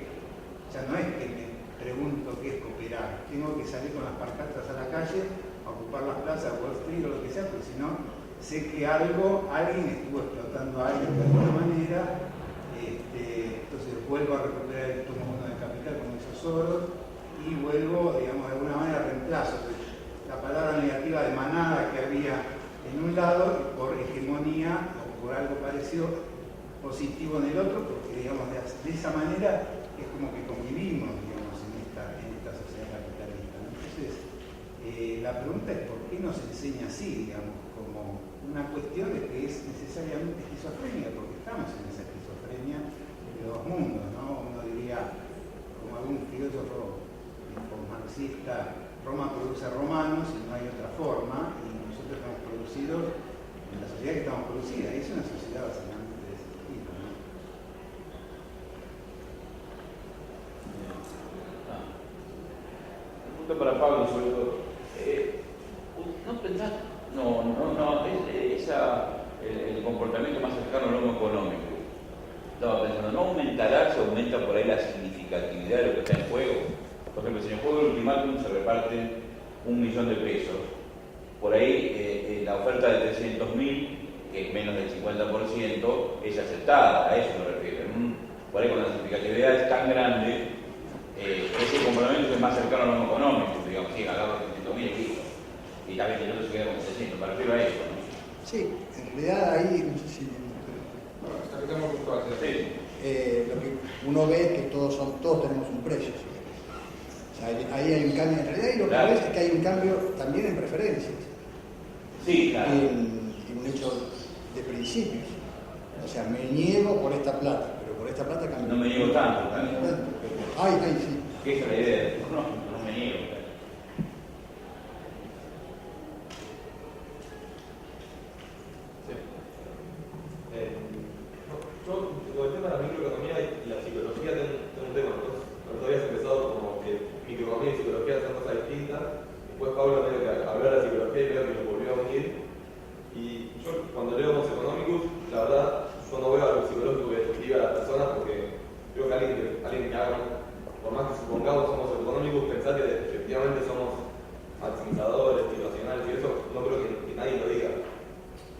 ya no es que me pregunto qué es cooperar, tengo que salir con las pancartas a la calle, a ocupar las plazas, Wall Street o lo que sea, porque si no, sé que alguien estuvo explotando a alguien de alguna manera, entonces vuelvo a recuperar el tomo 1 del capital como hizo Soros, y vuelvo, digamos, de alguna manera reemplazo la palabra negativa de manada que había en un lado, y por hegemonía o por algo parecido, positivo en el otro, porque digamos de esa manera es como que convivimos, digamos, en esta sociedad capitalista, ¿no? Entonces la pregunta es por qué nos enseña así, digamos, como una cuestión de que es necesariamente esquizofrenia, porque estamos en esa esquizofrenia de dos mundos, ¿no? Uno diría, como algún filósofo marxista, Roma produce romanos y no hay otra forma, y nosotros estamos producidos en la sociedad que estamos producida, y es una sociedad básicamente. Para Pablo, sobre todo. ¿No pensás? No, el comportamiento más cercano al homo económico. Estaba pensando, ¿no aumentará, se aumenta por ahí la significatividad de lo que está en juego? Por ejemplo, si en el juego del ultimátum se reparten 1 millón de pesos, por ahí la oferta de 300.000, que es menos del 50%, es aceptada, a eso me refiero. Por ahí cuando la significatividad es tan grande, ese complemento es más cercano al lomo económico, digamos, sí, ganaba 300.000 equipos. Y también el otro se queda con 700, me refiero a eso, ¿no? Sí, en realidad ahí, no sé si lo que uno ve es que todos tenemos un precio. ¿Sí? O sea, ahí hay un cambio en realidad, y lo que ves es que hay un cambio también en preferencias. Sí, claro. Y un hecho de principios. O sea, me niego por esta plata, pero por esta plata cambio. No me niego tanto, claro. Ay, sí. Que esa es la idea. No me niego. Yo, con el tema de la microeconomía y la psicología, tengo un tema. Tú habías empezado como que microeconomía y psicología son cosas distintas. Después Pablo medio que habló de la psicología y medio que lo volvió a unir. Y yo, cuando leo Homo económicos, la verdad, yo no veo algo psicológico que describa a las personas, porque creo que alguien que haga, por más que supongamos somos económicos, pensar que efectivamente somos maximizadores, situacionales, y eso no creo que nadie lo diga.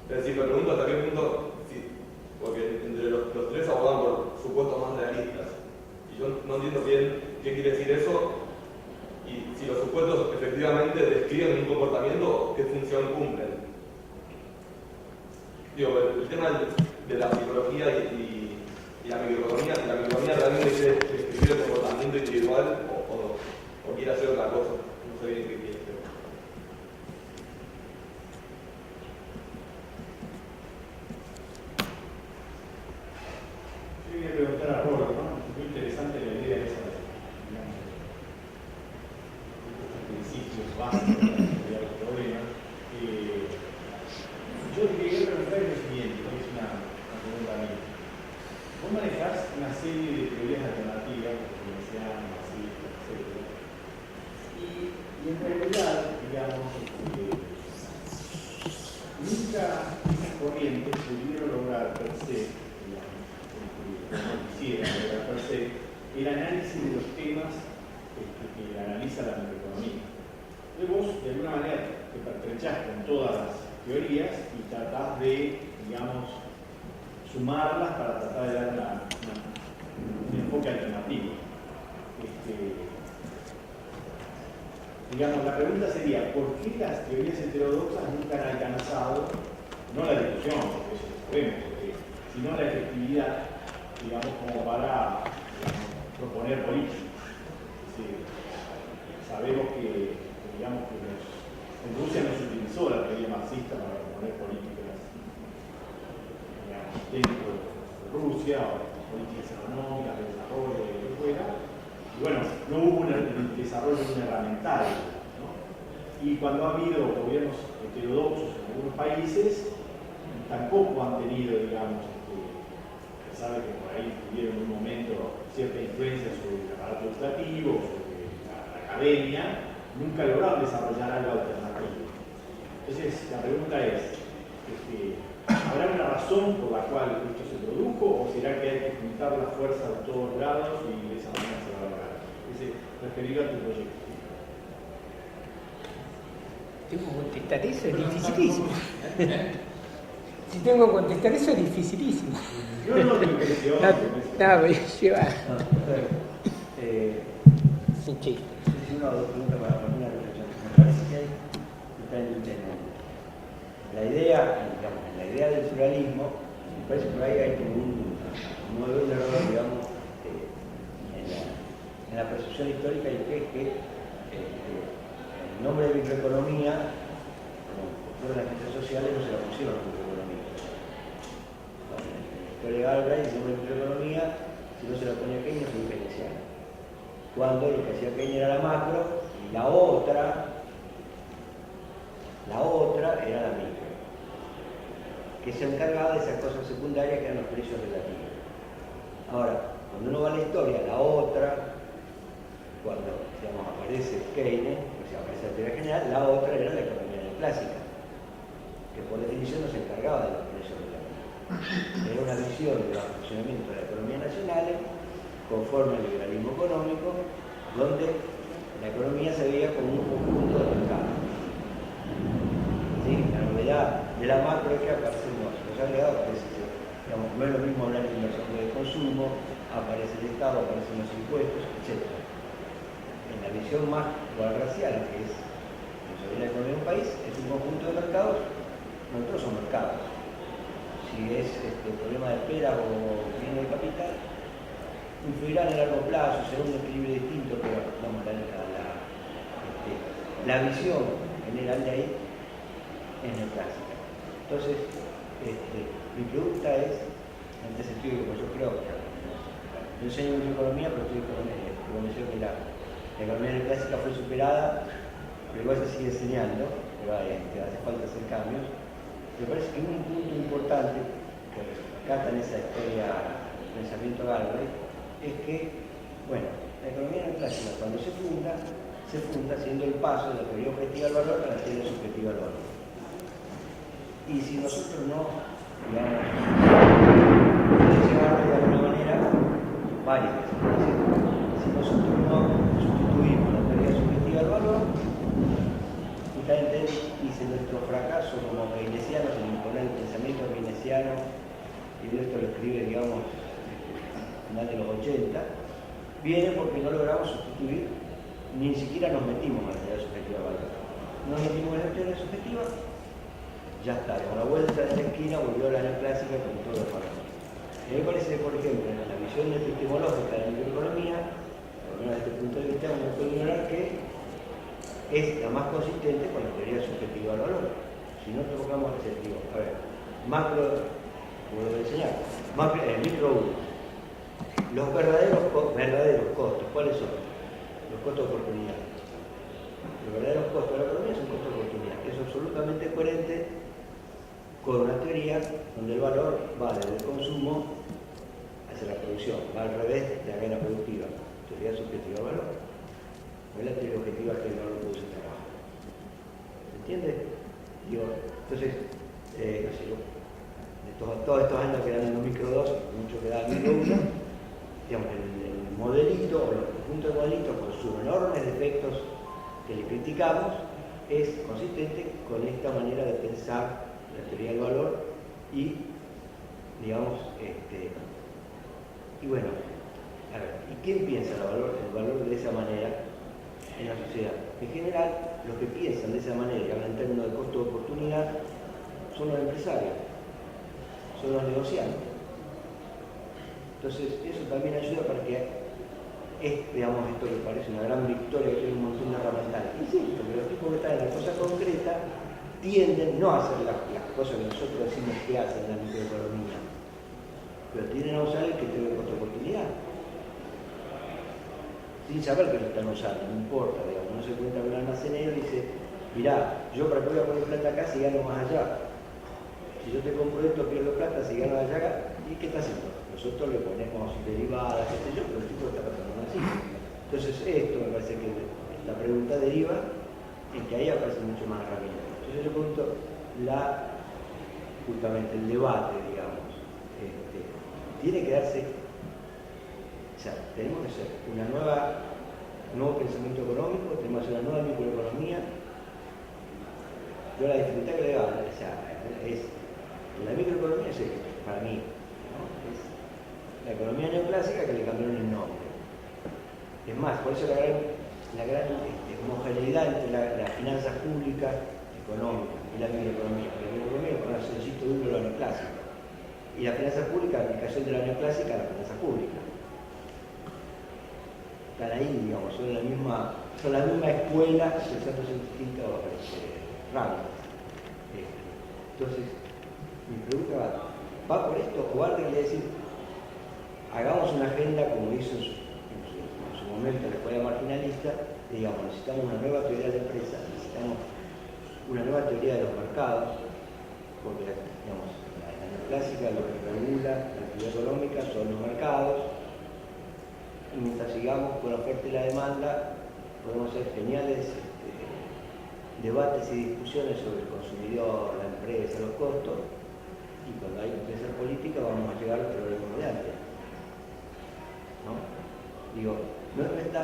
Es decir, me pregunto hasta qué punto, porque entre los tres abogan por supuestos más realistas. Y yo no entiendo bien qué quiere decir eso, y si los supuestos efectivamente describen un comportamiento o qué función cumplen. Digo, el tema de la psicología y la microeconomía realmente quiere describir el comportamiento individual o quiere hacer otra cosa. No sé bien qué quiere hacer. Yo quería preguntar a Robert, ¿no? Es muy interesante la idea de esa, digamos, estos principios básicos para estudiar los problemas. Yo lo que quería preguntar es lo siguiente, que es una pregunta mía. Vos manejás una serie de teorías alternativas, keynesianas, marxistas, etc. Y en realidad, digamos, nunca esas corrientes pudieron lograr per se, como quisieran lograr per se, el análisis de los temas que analiza la microeconomía. Entonces vos, de alguna manera, te pertrechás con todas las teorías y tratás de, digamos, sumarlas para tratar de dar un enfoque alternativo. Digamos, la pregunta sería, ¿por qué las teorías heterodoxas nunca han alcanzado, no la discusión, porque eso lo sabemos, sino la efectividad, digamos, como para proponer políticas? Es decir, sabemos que, digamos, que en Rusia no se utilizó la teoría marxista para proponer políticas, digamos, dentro de Rusia, o políticas económicas, de desarrollo, de lo que fuera. Y bueno, no hubo un desarrollo de un herramental, ¿no? Y cuando ha habido gobiernos heterodoxos en algunos países, tampoco han tenido, digamos, se sabe que por ahí tuvieron en un momento cierta influencia sobre el aparato educativo, sobre la academia, nunca lograron desarrollar algo alternativo. Entonces, la pregunta es, ¿habrá una razón por la cual esto se produjo o será que hay que juntar las fuerzas de todos lados y de esa manera se va a lograr? Referido a tu proyecto. Tengo que contestar eso, es dificilísimo. Si tengo que contestar eso, es dificilísimo. Yo no me impresión. No, voy a llevar. Sin chiste. Una o dos preguntas para una reflexión. Me parece que hay un tema. La idea del pluralismo, me parece que por ahí hay como un error, digamos, en la percepción histórica, y que es que el nombre de microeconomía, como fueron las ciencias sociales, no se la pusieron a microeconomía. En la historia de Albright, el nombre de microeconomía, si no se la ponía Keynes, fue keynesiana. Cuando lo que hacía Keynes era la macro, y la otra era la micro, que se encargaba de esas cosas secundarias que eran los precios relativos. Ahora, cuando uno va a la historia, la otra, cuando aparece Keynes, o sea, aparece la teoría general, la otra era la economía neoclásica, que por definición no se encargaba de los precios relativos. Era una visión del funcionamiento de la economía nacional conforme al liberalismo económico, donde la economía se veía como un conjunto de mercados. ¿Sí? La novedad de la macro es que aparecen los agregados, digamos, no es lo mismo hablar de inversión de consumo, aparece el Estado, aparecen los impuestos, etc. la visión más racial, que es la economía de un país, es un conjunto de mercados, no todos son mercados. Si es el problema de espera o bien de capital, influirá en el largo plazo, será un equilibrio distinto, pero vamos, la visión general de ahí es neoclásica. Entonces, mi pregunta es, en este sentido, que yo creo que yo enseño mucho economía, pero estoy convencido que la economía neoclásica fue superada, pero igual se sigue enseñando, pero hace falta hacer cambios. Me parece que un punto importante que rescata en esa historia del pensamiento Galbraith es que, bueno, la economía neoclásica cuando se funda haciendo el paso de la teoría objetiva del valor a la teoría subjetiva del valor. Y si nosotros no, digamos, llegar de alguna manera, varias veces, si nosotros no sustituimos la teoría subjetiva del valor, justamente dice nuestro fracaso como keynesianos en imponer el pensamiento keynesiano, y esto lo escribe, digamos, al final de los 80, viene porque no logramos sustituir, ni siquiera nos metimos en la teoría subjetiva del valor. No nos metimos en la teoría subjetiva, ya está, con la vuelta de la esquina volvió a la neoclásica con todo el valor. Y me parece, por ejemplo, en la visión epistemológica de la microeconomía, por lo menos desde este punto de vista, uno puede ignorar que es la más consistente con la teoría subjetiva del valor. Si no tocamos ese tipo, a ver, macro, puedo enseñar, micro 1. Los verdaderos costos, ¿cuáles son? Los costos de oportunidad. Los verdaderos costos de la economía son costos de oportunidad. Es absolutamente coherente con una teoría donde el valor va desde el consumo hacia la producción, va al revés de la cadena productiva. Teoría subjetiva del valor. No es la teoría objetiva que el valor produce trabajo. ¿Se entiende? Digo, entonces, no sé yo, de todos estos años que eran en los micro 2, mucho que da micro 1, digamos, el modelito o los conjuntos de modelitos con sus enormes defectos que le criticamos es consistente con esta manera de pensar la teoría del valor y, digamos, y bueno, a ver, ¿y quién piensa el valor de esa manera en la sociedad? En general, los que piensan de esa manera y hablan en términos de costo de oportunidad son los empresarios, son los negociantes. Entonces, eso también ayuda para que digamos, esto que parece una gran victoria, que tiene un montón de herramientas. Y sí, porque los tipos que están en la cosa concreta tienden no a hacer las cosas que nosotros decimos que hacen en la microeconomía, pero tienden a usar el criterio de costo de oportunidad. Sin saber que lo están usando, no importa, digamos, no se cuenta con el almacenero y dice, mirá, yo para qué voy a poner plata acá si gano más allá. Si yo te compro esto, pierdo plata, si gano allá, ¿y qué está haciendo? Nosotros le ponemos derivadas, qué sé yo, pero el tipo está pasando así. Entonces esto me parece que la pregunta deriva en que ahí aparecen mucho más herramientas. Entonces yo pregunto, justamente el debate, digamos, tiene que darse, o sea, tenemos que hacer un nuevo pensamiento económico, tenemos que hacer una nueva microeconomía. Yo la dificultad que le da, o sea, la microeconomía es esto, para mí, ¿no? Es la economía neoclásica que le cambiaron el nombre. Es más, por eso la gran homogeneidad entre las finanzas públicas, económicas y la microeconomía. La microeconomía es un accioncito duro de la neoclásica. Y la finanza pública, la aplicación de la neoclásica a la finanza pública. Están ahí, digamos, son la misma escuela, pensando en distintos ramos. Entonces, mi pregunta va por esto, o alguien le decir, hagamos una agenda como hizo en su momento la escuela marginalista, digamos, necesitamos una nueva teoría de la empresa, necesitamos una nueva teoría de los mercados, porque digamos, la neoclásica lo que regula la actividad económica son los mercados, y mientras sigamos con la oferta y la demanda, podemos hacer geniales debates y discusiones sobre el consumidor, la empresa, los costos, y cuando hay que hacer política vamos a llegar al problema de antes. ¿No? Digo, no está,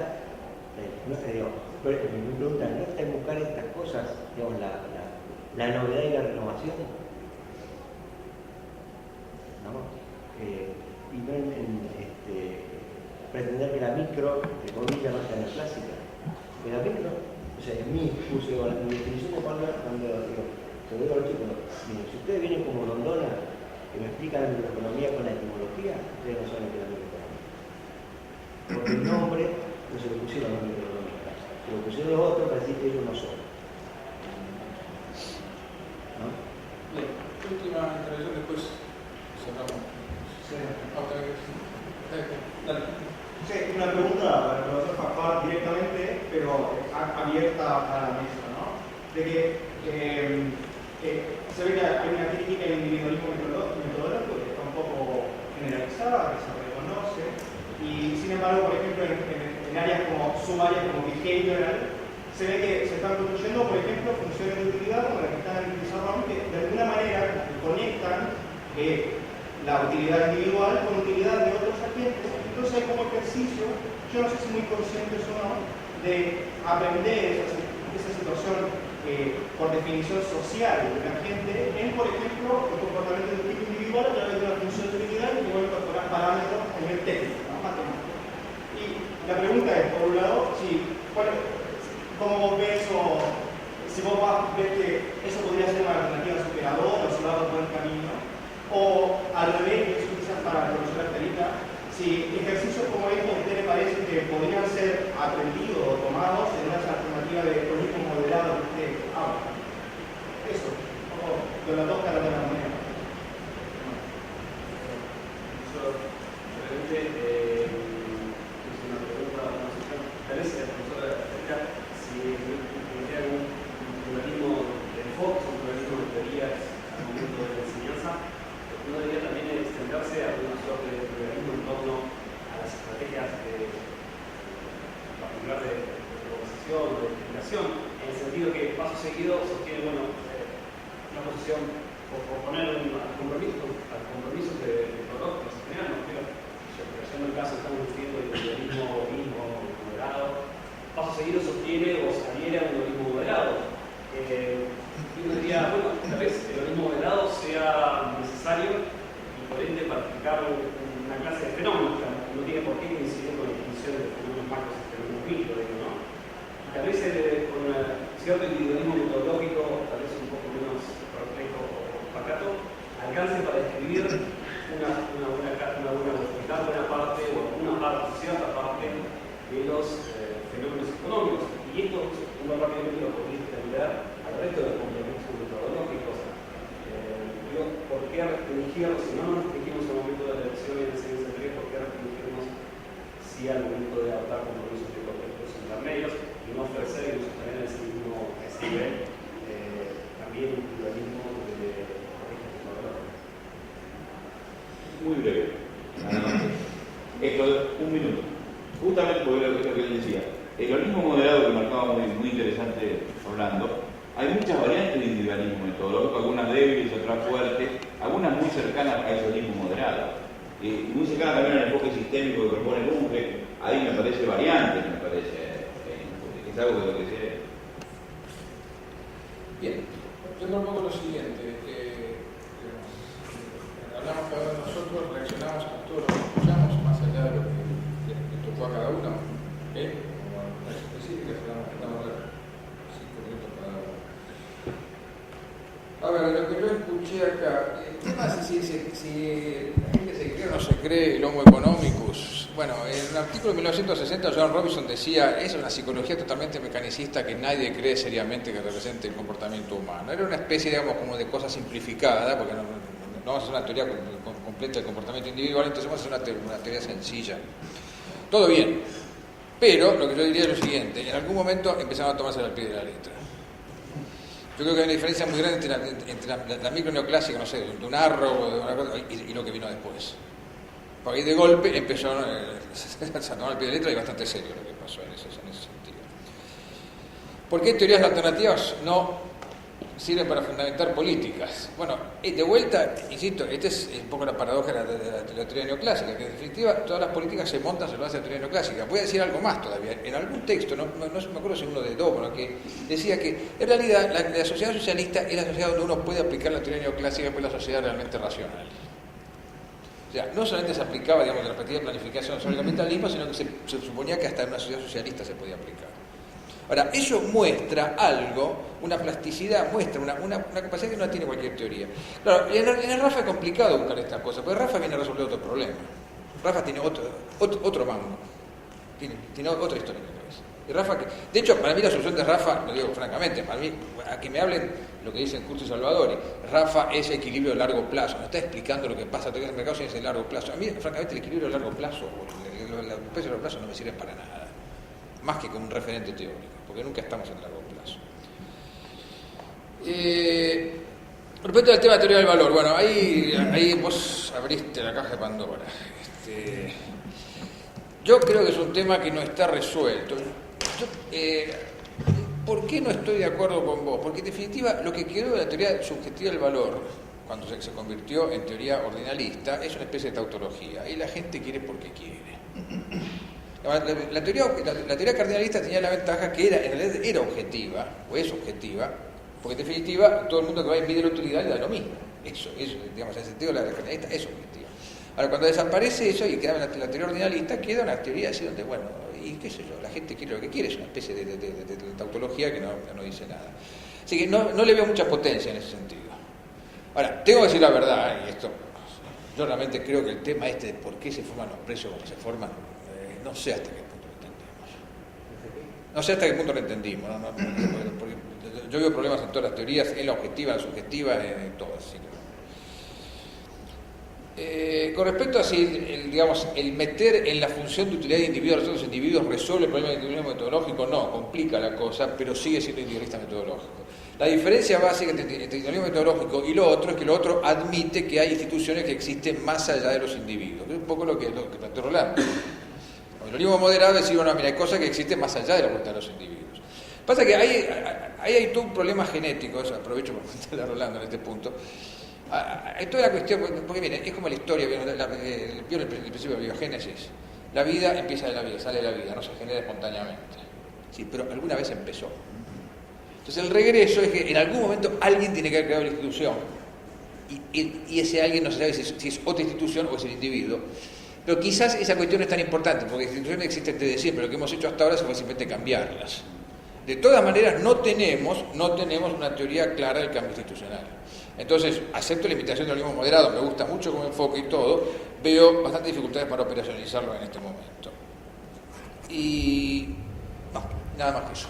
pero mi pregunta, ¿no está en buscar estas cosas, digamos, la novedad y la renovación? ¿No? Y no en pretender que la micro, entre comillas, no sea neoclásica. En la micro, o sea, en mi curso, en mi definición de cuando digo, se lo digo a los chicos, miren, si ustedes vienen como Rondona y me explican la microeconomía con la etimología, ustedes no saben qué es la microeconomía. Porque el nombre no se lo pusieron a los microeconomistas, se lo pusieron los otros para decir que ellos no son. ¿No? Bien, última intervención, después cerramos. Sí. Dale. Sí, una pregunta para el profesor Farfán directamente, pero abierta a la mesa, ¿no? De que se ve que hay una crítica al individualismo metodológico que está un poco generalizada, que se reconoce, y sin embargo, por ejemplo, en áreas como subáreas como behavioral, se ve que se están construyendo, por ejemplo, funciones de utilidad como las que están en el desarrollo, que de alguna manera conectan la utilidad individual con utilidad de otros agentes. Entonces hay como ejercicio, yo no sé si muy conscientes o no, de aprender esa situación por definición social de la gente en, por ejemplo, el comportamiento del tipo individual a través de una función de utilidad que puede incorporar parámetros a nivel técnico, ¿no? Matemático. Y la pregunta es, por un lado, ¿cómo vos ves si vos ves que eso podría ser una alternativa superadora o si va por buen camino? O al revés, y eso quizás para el profesor Estelita, si ejercicios como estos a usted le parece que podrían ser aprendidos o tomados en una alternativa de economismo moderado que usted habla. Eso, de las dos caras de la moneda. Realmente es una pregunta, tal vez la profesora Estelita, si tiene algún pluralismo de enfoques, un pluralismo de teorías al momento de la enseñanza, uno debería también extenderse a alguna suerte de pluralismo en torno a las estrategias en particular de conversación o de explicación, en el sentido que paso seguido sostiene una posición por poner al compromiso de productos en general, no creo, en el caso estamos discutiendo el individualismo moderado, paso seguido sostiene o saliera un individualismo moderado. Y uno diría, tal vez el organismo moderado sea necesario y por ende para explicar una clase de fenómenos que no tiene por qué coincidir con la definición de fenómenos macros y fenómenos micros, ¿no? Y tal vez con un cierto individualismo metodológico, tal vez un poco menos perfecto o pacato, alcance para describir buena parte o una parte, cierta parte de los fenómenos económicos. Y esto uno rápidamente lo podría extender al resto de los complementos metodológicos. ¿Por qué restringirnos? Si no nos restringimos al momento de la elección y en enseñanza de ¿por qué restringirnos si al momento de adoptar compromisos de contextos intermedios y no ofrecer y no sostener ese mismo nivel también un pluralismo de estrategias metodológicas? Muy breve. Esto, un minuto. Justamente porque lo que él decía. El organismo moderado que marcaba muy interesante Orlando, hay muchas variantes de individualismo metodológico, algunas débiles, otras fuertes, algunas muy cercanas a ese organismo moderado. Muy cercanas también al enfoque sistémico que propone Bunge, ahí me parece variante, es algo de lo que se... Bien, yo propongo lo siguiente. Hablamos cada uno de nosotros, reaccionamos a todo lo que escuchamos, más allá de lo que le tocó a cada uno. Como las específicas, estamos 5 minutos cada uno. A ver, lo que yo escuché acá, ¿qué más si la gente se cree o no se cree el Homo economicus? Bueno, en un artículo de 1960 John Robinson decía, es una psicología totalmente mecanicista que nadie cree seriamente que represente el comportamiento humano. Era una especie, digamos, como de cosa simplificada, porque no vamos a hacer una teoría completa del comportamiento individual, entonces vamos a hacer una teoría sencilla. Todo bien, pero lo que yo diría es lo siguiente, en algún momento empezaron a tomarse al pie de la letra. Yo creo que hay una diferencia muy grande entre la micro neoclásica, no sé, de un Arrow y lo que vino después. Porque ahí de golpe empezó a tomar al pie de la letra y bastante serio lo que pasó en ese sentido. ¿Por qué teorías alternativas no sirven para fundamentar políticas? Bueno, de vuelta, insisto, esta es un poco la paradoja de la teoría neoclásica, que en definitiva todas las políticas se montan sobre la base de la teoría neoclásica. Voy a decir algo más todavía. En algún texto, no me acuerdo si uno de Dobro, que decía que en realidad la sociedad socialista es la sociedad donde uno puede aplicar la teoría neoclásica, pues la sociedad realmente racional. O sea, no solamente se aplicaba, digamos, de la perspectiva de planificación sobre el capitalismo, sino que se suponía que hasta en una sociedad socialista se podía aplicar. Ahora, eso muestra algo, una plasticidad, muestra una capacidad que no tiene cualquier teoría. Claro, en el Rafa es complicado buscar esta cosa, porque Rafa viene a resolver otro problema. Rafa tiene otro mango, tiene otra historia en la cabeza. Y Rafa, de hecho, para mí la solución de Rafa, lo digo francamente, para mí, a que me hablen lo que dicen Curcio y Salvadori, Rafa es equilibrio a largo plazo, no está explicando lo que pasa en el mercado, sino es el largo plazo. A mí, francamente, el equilibrio a largo plazo, los precios a largo plazo no me sirven para nada, más que como un referente teórico, porque nunca estamos en largo plazo. Respecto al tema de teoría del valor, bueno, ahí vos abriste la caja de Pandora. Yo creo que es un tema que no está resuelto. ¿Por qué no estoy de acuerdo con vos? Porque en definitiva lo que quedó de la teoría subjetiva del valor, cuando se convirtió en teoría ordinalista, es una especie de tautología, y la gente quiere porque quiere. La teoría cardinalista tenía la ventaja que en realidad era objetiva, o es objetiva, porque en definitiva todo el mundo que va a medir la utilidad le da lo mismo. Eso, digamos, en el sentido de la cardinalista es objetiva. Ahora, cuando desaparece eso y queda la teoría ordinalista, queda una teoría así donde, bueno, y qué sé yo, la gente quiere lo que quiere, es una especie de tautología que no dice nada. Así que no le veo mucha potencia en ese sentido. Ahora, tengo que decir la verdad, y esto, yo realmente creo que el tema de por qué se forman los precios como se forman, no sé hasta qué punto lo entendimos. No sé hasta qué punto lo entendimos, porque yo veo problemas en todas las teorías, en la objetiva, en la subjetiva, en todas. Así que, con respecto a si el meter en la función de utilidad de individuos a los individuos resuelve el problema del individualismo metodológico, no, complica la cosa, pero sigue siendo individualista metodológico. La diferencia básica entre el individualismo metodológico y lo otro es que lo otro admite que hay instituciones que existen más allá de los individuos, que es un poco lo que planteó Rolando. El individualismo moderado es decir, bueno, mira, hay cosas que existen más allá de la voluntad de los individuos. Pasa que ahí hay todo un problema genético, eso aprovecho para contarle a Rolando en este punto. Hay toda la cuestión, porque miren, es como la historia, ¿vieron el principio de la biogénesis? La vida empieza de la vida, sale de la vida, no se genera espontáneamente. Sí, pero alguna vez empezó. Entonces el regreso es que en algún momento alguien tiene que haber creado la institución. Y ese alguien no se sabe si es otra institución o es el individuo. Pero quizás esa cuestión no es tan importante, porque instituciones existen desde siempre. Lo que hemos hecho hasta ahora es simplemente cambiarlas. De todas maneras, no tenemos una teoría clara del cambio institucional. Entonces, acepto la invitación del organismo moderado, me gusta mucho como enfoque y todo, veo bastantes dificultades para operacionalizarlo en este momento. Y no, nada más que eso.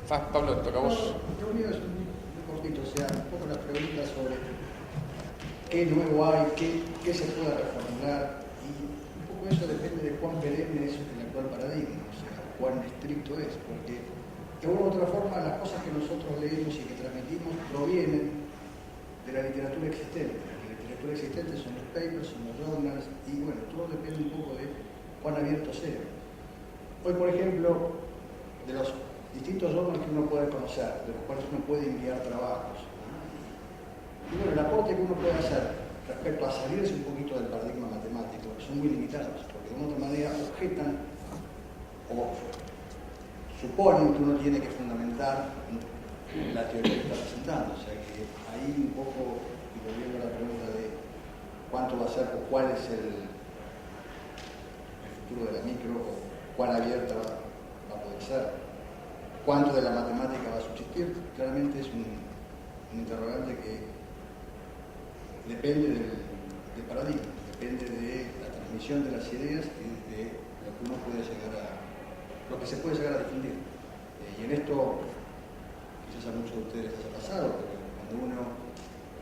Pablo, te toca a vos. Lo mío es muy cortito, o sea, un poco las preguntas sobre qué nuevo hay, qué se puede reformular, y un poco eso depende de cuán perenne es el actual paradigma, o sea, cuán estricto es, porque de una u otra forma las cosas que nosotros leemos y que transmitimos provienen de la literatura existente. La literatura existente son los papers, son los journals, y bueno, todo depende un poco de cuán abierto sea. Hoy, por ejemplo, de los distintos journals que uno puede conocer, de los cuales uno puede enviar trabajos, y bueno, el aporte que uno puede hacer respecto a salirse un poquito del paradigma matemático son muy limitados, porque de una otra manera objetan o suponen que uno tiene que fundamentar la teoría que está presentando, o sea que ahí un poco, y volviendo a la pregunta de cuánto va a ser o cuál es el futuro de la micro, o cuán abierta va a poder ser, cuánto de la matemática va a subsistir, claramente es un interrogante que depende del paradigma, depende de la transmisión de las ideas y de lo que uno puede llegar lo que se puede llegar a difundir. Y en esto quizás a muchos de ustedes les ha pasado, pero cuando uno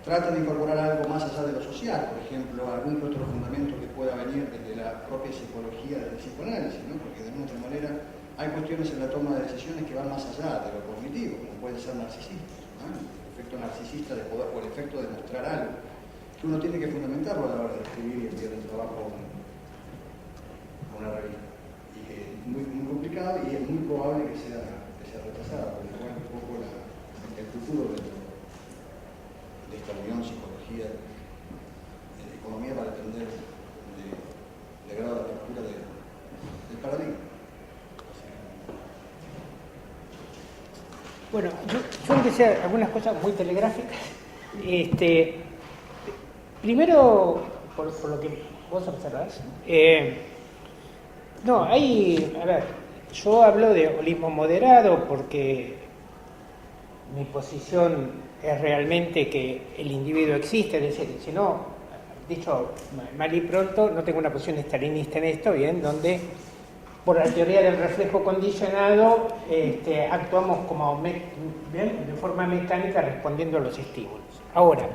trata de incorporar algo más allá de lo social, por ejemplo, algún otro fundamento que pueda venir desde la propia psicología del psicoanálisis, ¿no? Porque de una otra manera hay cuestiones en la toma de decisiones que van más allá de lo cognitivo, como pueden ser narcisistas, ¿no? El efecto narcisista de poder o el efecto de mostrar algo, que uno tiene que fundamentarlo a la hora de escribir y enviar un trabajo a una revista. Y que es muy complicado y es muy probable que sea retrasado, porque igual un poco el futuro de esta unión psicología economía va a depender del grado de apertura del paradigma. Bueno, yo empecé algunas cosas muy telegráficas. Primero, por lo que vos observás, yo hablo de holismo moderado porque mi posición es realmente que el individuo existe, es decir, si no, dicho mal y pronto, no tengo una posición estalinista en esto, bien, donde por la teoría del reflejo condicionado actuamos como bien, de forma mecánica respondiendo a los estímulos. Ahora,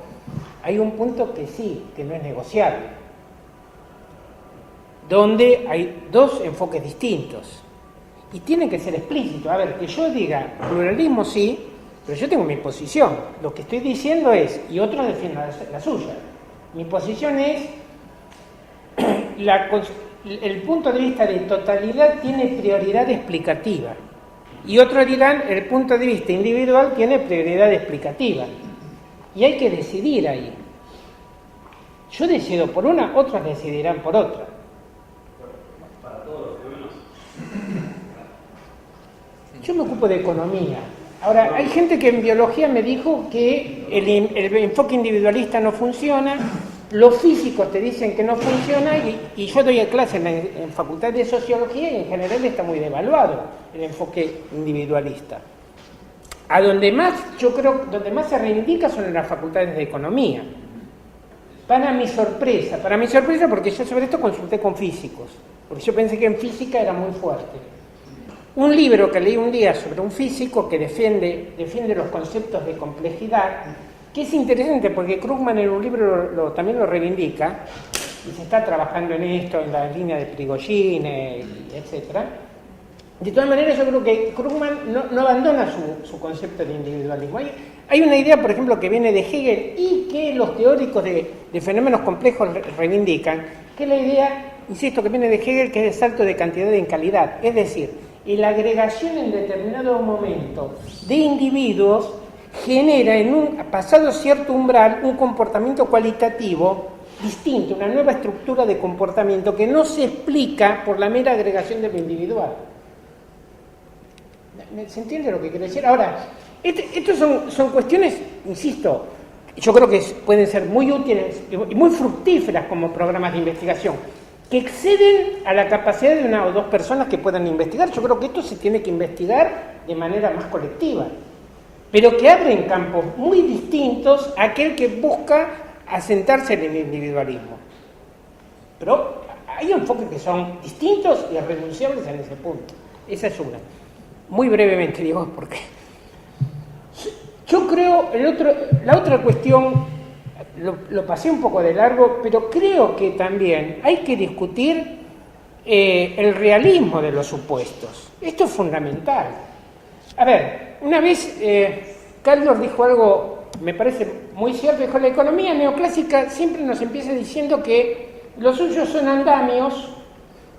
hay un punto que sí, que no es negociable, donde hay dos enfoques distintos y tienen que ser explícitos. A ver, que yo diga pluralismo sí, pero yo tengo mi posición. Lo que estoy diciendo es, y otros defienden la suya, mi posición es el punto de vista de totalidad tiene prioridad explicativa y otros dirán el punto de vista individual tiene prioridad explicativa y hay que decidir ahí. Yo decido por una, otros decidirán por otra. Para todos los fenómenos. Yo me ocupo de economía. Ahora, hay gente que en biología me dijo que el enfoque individualista no funciona, los físicos te dicen que no funciona y yo doy clase en Facultad de Sociología y en general está muy devaluado el enfoque individualista. A donde más, yo creo, donde más se reivindica son en las facultades de Economía. Para mi sorpresa porque yo sobre esto consulté con físicos, porque yo pensé que en física era muy fuerte. Un libro que leí un día sobre un físico que defiende los conceptos de complejidad, que es interesante porque Krugman en un libro también lo reivindica, y se está trabajando en esto, en la línea de Prigogine, etc. De todas maneras, yo creo que Krugman no abandona su concepto de individualismo. Hay una idea, por ejemplo, que viene de Hegel y que los teóricos de fenómenos complejos reivindican, que es la idea, insisto, que viene de Hegel, que es de salto de cantidad en calidad. Es decir, la agregación en determinado momento de individuos genera, pasado cierto umbral, un comportamiento cualitativo distinto, una nueva estructura de comportamiento que no se explica por la mera agregación de lo individual. ¿Se entiende lo que quiero decir? Ahora, estas son cuestiones, insisto, yo creo que pueden ser muy útiles y muy fructíferas como programas de investigación, que exceden a la capacidad de una o dos personas que puedan investigar. Yo creo que esto se tiene que investigar de manera más colectiva, pero que abren campos muy distintos a aquel que busca asentarse en el individualismo. Pero hay enfoques que son distintos y irrenunciables en ese punto. Esa es una. Muy brevemente digo, porque yo creo, la otra cuestión, lo pasé un poco de largo, pero creo que también hay que discutir el realismo de los supuestos. Esto es fundamental. A ver, una vez Carlos dijo algo, me parece muy cierto, dijo: la economía neoclásica siempre nos empieza diciendo que los suyos son andamios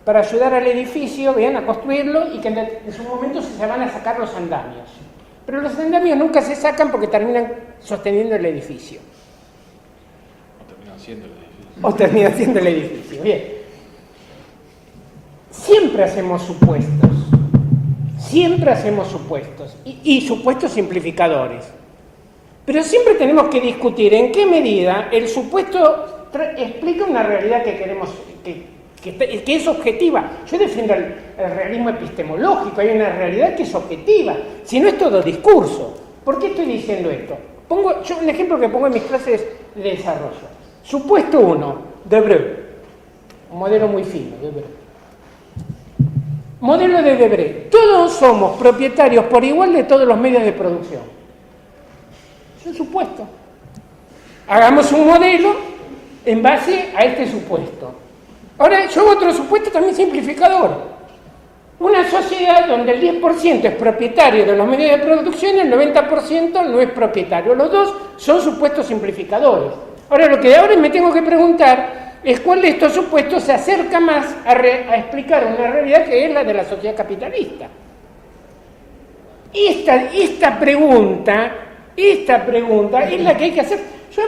para ayudar al edificio, a construirlo, y que en su momento se van a sacar los andamios. Pero los andamios nunca se sacan porque terminan sosteniendo el edificio. O terminan siendo el edificio. Bien. Siempre hacemos supuestos. Y supuestos simplificadores. Pero siempre tenemos que discutir en qué medida el supuesto explica una realidad que queremos, que es objetiva. Yo defiendo el realismo epistemológico, hay una realidad que es objetiva, si no es todo discurso. ¿Por qué estoy diciendo esto? Yo un ejemplo que pongo en mis clases de desarrollo. Supuesto 1, Debreu, un modelo muy fino, Debreu. Modelo de Debreu: todos somos propietarios por igual de todos los medios de producción. Es un supuesto. Hagamos un modelo en base a este supuesto. Ahora yo hago otro supuesto también simplificador. Una sociedad donde el 10% es propietario de los medios de producción y el 90% no es propietario. Los dos son supuestos simplificadores. Ahora lo que ahora me tengo que preguntar es cuál de estos supuestos se acerca más a explicar una realidad que es la de la sociedad capitalista. Esta pregunta es la que hay que hacer. Yo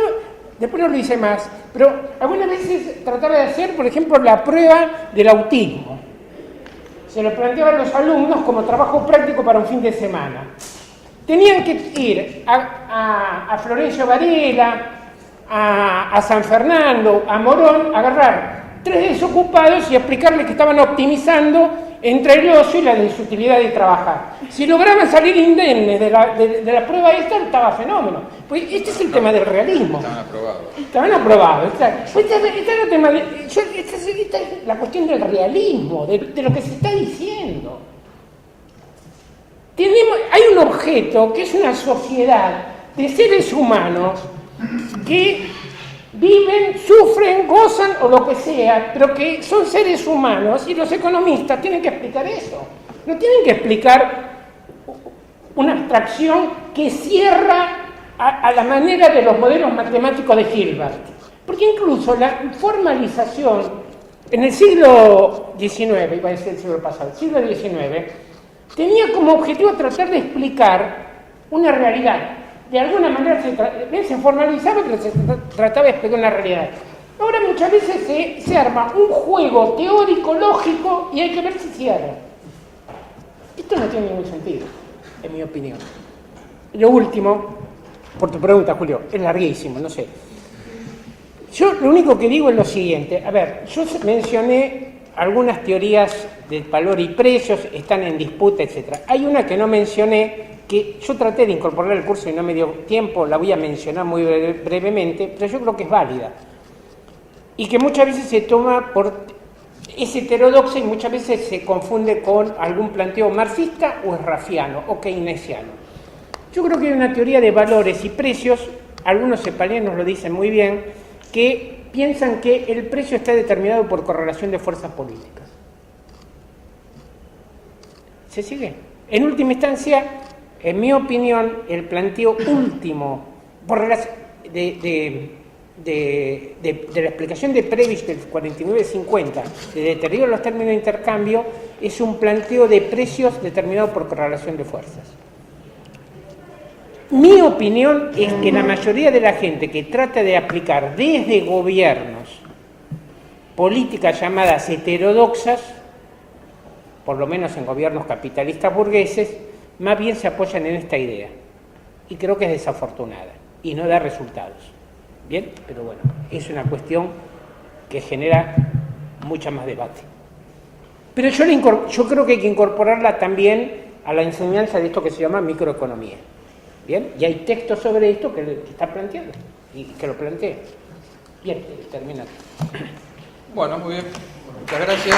después no lo hice más, pero algunas veces trataba de hacer, por ejemplo, la prueba del autismo. Se lo planteaban los alumnos como trabajo práctico para un fin de semana. Tenían que ir a Florencio Varela, a San Fernando, a Morón, agarrar 3 desocupados y explicarles que estaban optimizando entre el ocio y la desutilidad de trabajar. Si lograban salir indemnes de la prueba esta, estaba fenómeno. Pues este es el tema del realismo. Estaban aprobados. Esta es la cuestión del realismo, de lo que se está diciendo. Hay un objeto que es una sociedad de seres humanos que viven, sufren, gozan o lo que sea, pero que son seres humanos y los economistas tienen que explicar eso. No tienen que explicar una abstracción que cierra a la manera de los modelos matemáticos de Hilbert. Porque incluso la formalización en el siglo XIX, iba a decir el siglo pasado, el siglo XIX, tenía como objetivo tratar de explicar una realidad. De alguna manera se formalizaba, pero se trataba de explicar una realidad. Ahora muchas veces se arma un juego teórico, lógico, y hay que ver si cierra. Esto no tiene ningún sentido, en mi opinión. Lo último, por tu pregunta, Julio, es larguísimo, no sé. Yo lo único que digo es lo siguiente. A ver, yo mencioné algunas teorías de valor y precios, están en disputa, etc. Hay una que no mencioné, que yo traté de incorporar al curso y no me dio tiempo, la voy a mencionar muy brevemente, pero yo creo que es válida. Y que muchas veces se toma es heterodoxa y muchas veces se confunde con algún planteo marxista o raffiano o keynesiano. Yo creo que hay una teoría de valores y precios, algunos cepalianos lo dicen muy bien, que piensan que el precio está determinado por correlación de fuerzas políticas. ¿Se sigue? En última instancia, en mi opinión, el planteo último de la explicación de Prebisch del 49-50, de deterioro de los términos de intercambio, es un planteo de precios determinado por correlación de fuerzas. Mi opinión es que la mayoría de la gente que trata de aplicar desde gobiernos políticas llamadas heterodoxas, por lo menos en gobiernos capitalistas burgueses, más bien se apoyan en esta idea. Y creo que es desafortunada y no da resultados. Bien, pero bueno, es una cuestión que genera mucha más debate. Pero yo creo que hay que incorporarla también a la enseñanza de esto que se llama microeconomía. Bien, y hay textos sobre esto que está planteando y que lo plantea. Bien, termina. Bueno, muy bien. Muchas gracias.